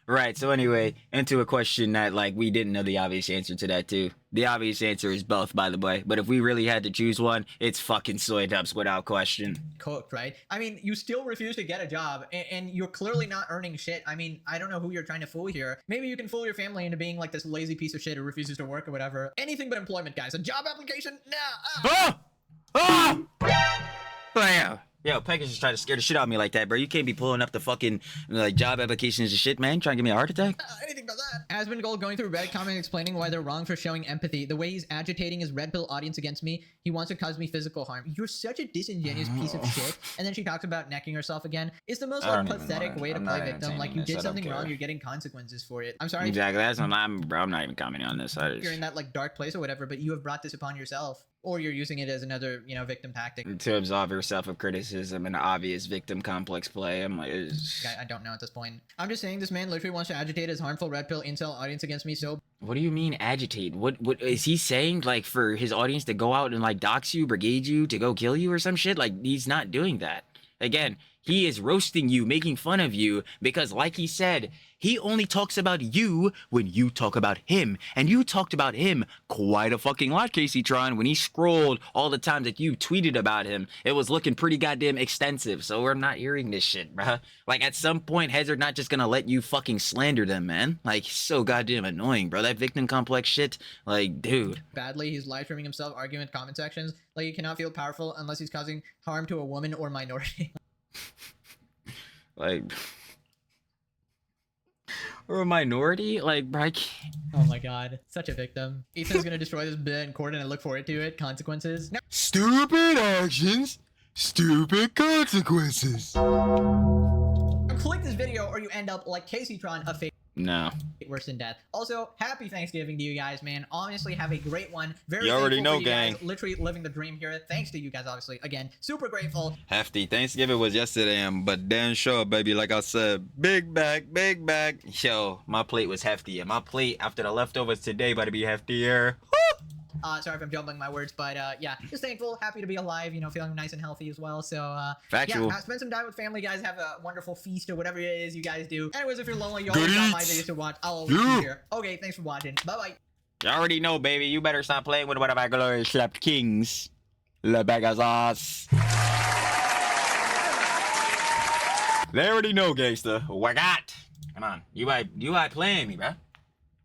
Right, so anyway, into a question that, like, we didn't know the obvious answer to that, too. The obvious answer is both, by the way. But if we really had to choose one, it's fucking Soy Dubs without question. cooked, right? I mean, you still refuse to get a job, and you're clearly not earning shit. I mean, I don't know who you're trying to fool here. Maybe you can fool your family into being like this lazy piece of shit who refuses to work or whatever. Anything but employment, guys. A job application? Nah. Ah! Ah! Bam! Yo, Pegasus just tried to scare the shit out of me like that, bro. You can't be pulling up the fucking like job applications and shit, man. Trying to give me a heart attack? Anything but that. Asmongold going through Reddit comment explaining why they're wrong for showing empathy. The way he's agitating his red pill audience against me, he wants to cause me physical harm. You're such a disingenuous piece of shit. And then she talks about necking herself again. It's the most like pathetic way to play victim. Like you did something wrong, you're getting consequences for it. I'm sorry. Exactly. That's what bro. I'm not even commenting on this. You're in that like dark place or whatever, but you have brought this upon yourself. Or you're using it as another, you know, victim tactic. To absolve yourself of criticism and obvious victim complex play. I'm like, I don't know at this point. I'm just saying this man literally wants to agitate his harmful red pill incel audience against me so... What do you mean agitate? What is he saying? Like for his audience to go out and like dox you, brigade you, to go kill you or some shit? Like he's not doing that. Again, he is roasting you, making fun of you because like he said, he only talks about you when you talk about him. And you talked about him quite a fucking lot, Kaceytron. When he scrolled all the times that you tweeted about him, it was looking pretty goddamn extensive. So we're not hearing this shit, bruh. Like at some point, heads are not just gonna let you fucking slander them, man. Like so goddamn annoying, bro. That victim complex shit, like, dude. Badly, he's live streaming himself, arguing with comment sections. Like he cannot feel powerful unless he's causing harm to a woman or minority. Like... or a minority? Like, bro, I can't. Oh my god. Such a victim. Ethan's gonna destroy this bit in court and I look forward to it. Consequences. Now Stupid actions, stupid consequences. click this video or you end up like Kaceytron, a fake No. worse than death. Also, happy Thanksgiving to you guys, man. Honestly, have a great one. Very You already thankful know, for you guys. gang. Literally living the dream here. Thanks to you guys, obviously. Again, super grateful. Hefty. Thanksgiving was yesterday, but damn sure, baby. Like I said, big bag, big bag. Yo, my plate was hefty, and my plate after the leftovers today about to be heftier. Sorry if I'm jumbling my words, but yeah, just thankful, happy to be alive, you know, feeling nice and healthy as well. So Factual. yeah, spend some time with family, guys. Have a wonderful feast or whatever it is you guys do. Anyways, if you're lonely, you always got my eats. videos to watch. I'll always be here. Okay, thanks for watching. Bye-bye. You already know, baby. You better stop playing with one of our glorious slapped kings. Le Bagazas. They already know, gangster. What got? Come on. You ain't playing me, bro.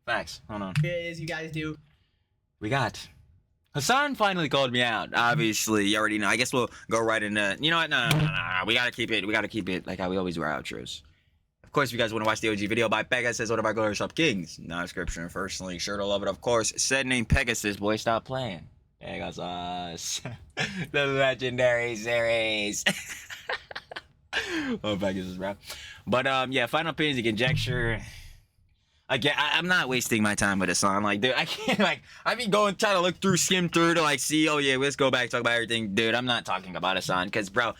Facts. Hold on. It is you guys do. We got Hasan finally called me out. Obviously, you already know. I guess we'll go right into. You know what? No. We gotta keep it. We gotta keep it like how we always do our outros. Of course, if you guys want to watch the OG video by Pegasus, one of our glorious shop kings. No description. First link, sure to love it. Of course, said name Pegasus. Boy, stop playing. Pegasus, the legendary series. Oh, Pegasus, bro. But yeah, final opinions and conjecture. Again, I'm not wasting my time with Hasan. Like, dude, I can't, like, I be trying to look through, skim through to, like, see, oh, yeah, let's go back, talk about everything. Dude, I'm not talking about Hasan, because, bro,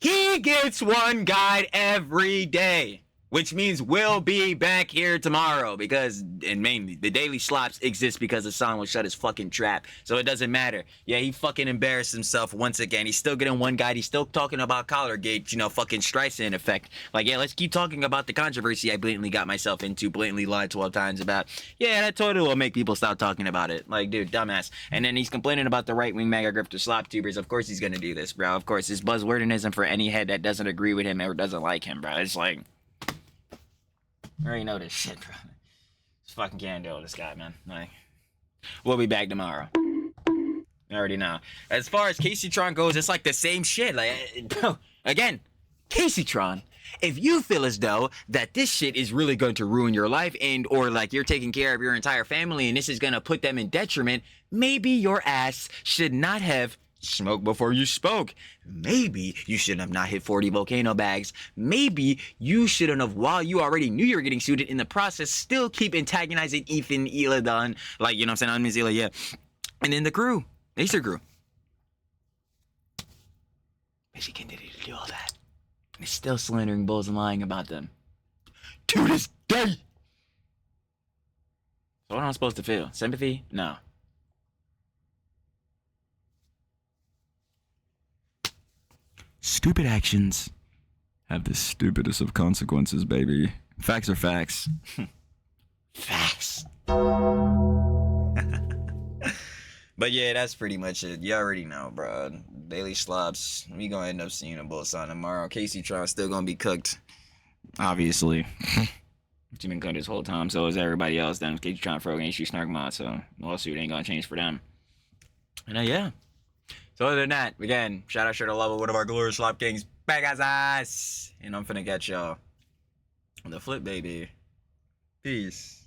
he gets one guide every day. Which means we'll be back here tomorrow because, and mainly, the Daily Slops exist because Hasan will shut his fucking trap. So it doesn't matter. Yeah, he fucking embarrassed himself once again. He's still getting one guy. He's still talking about Collargate, you know, fucking Streisand effect. Like, yeah, let's keep talking about the controversy I blatantly got myself into, blatantly lied 12 times about. Yeah, that totally will make people stop talking about it. Like, dude, dumbass. And then he's complaining about the right-wing mega grifter Sloptubers. Of course he's gonna do this, bro. Of course, his buzzwordism for any head that doesn't agree with him or doesn't like him, bro. It's like... I already know this shit, bro. Just fucking can't deal with this guy, man. Like, we'll be back tomorrow. I already know. As far as Kaceytron goes, it's like the same shit. Like, bro, again, Kaceytron, if you feel as though that this shit is really going to ruin your life and or like you're taking care of your entire family and this is going to put them in detriment, maybe your ass should not have smoked before you spoke. Maybe you shouldn't have not hit 40 volcano bags. Maybe you shouldn't have, while you already knew you were getting suited in the process, still keep antagonizing Ethan, Eladon, like, you know what I'm saying, on Miss Ela, yeah. And then the crew, Acer crew. But she continued to do all that. And is still slandering bulls and lying about them. To this day! So what am I supposed to feel? Sympathy? No. Stupid actions have the stupidest of consequences, baby. Facts are facts. Facts. But yeah, that's pretty much it. You already know, bro. Daily Slops. We gonna end up seeing a bull sign tomorrow. Kaceytron still gonna be cooked. Obviously. She's been cooked this whole time, so is everybody else. Then Kaceytron, Frog, and She Snark Mod, so lawsuit ain't gonna change for them. And yeah. So other than that, again, shout out to level one of our glorious Slop Kings, bag ass. And I'm finna get y'all on the flip, baby. Peace.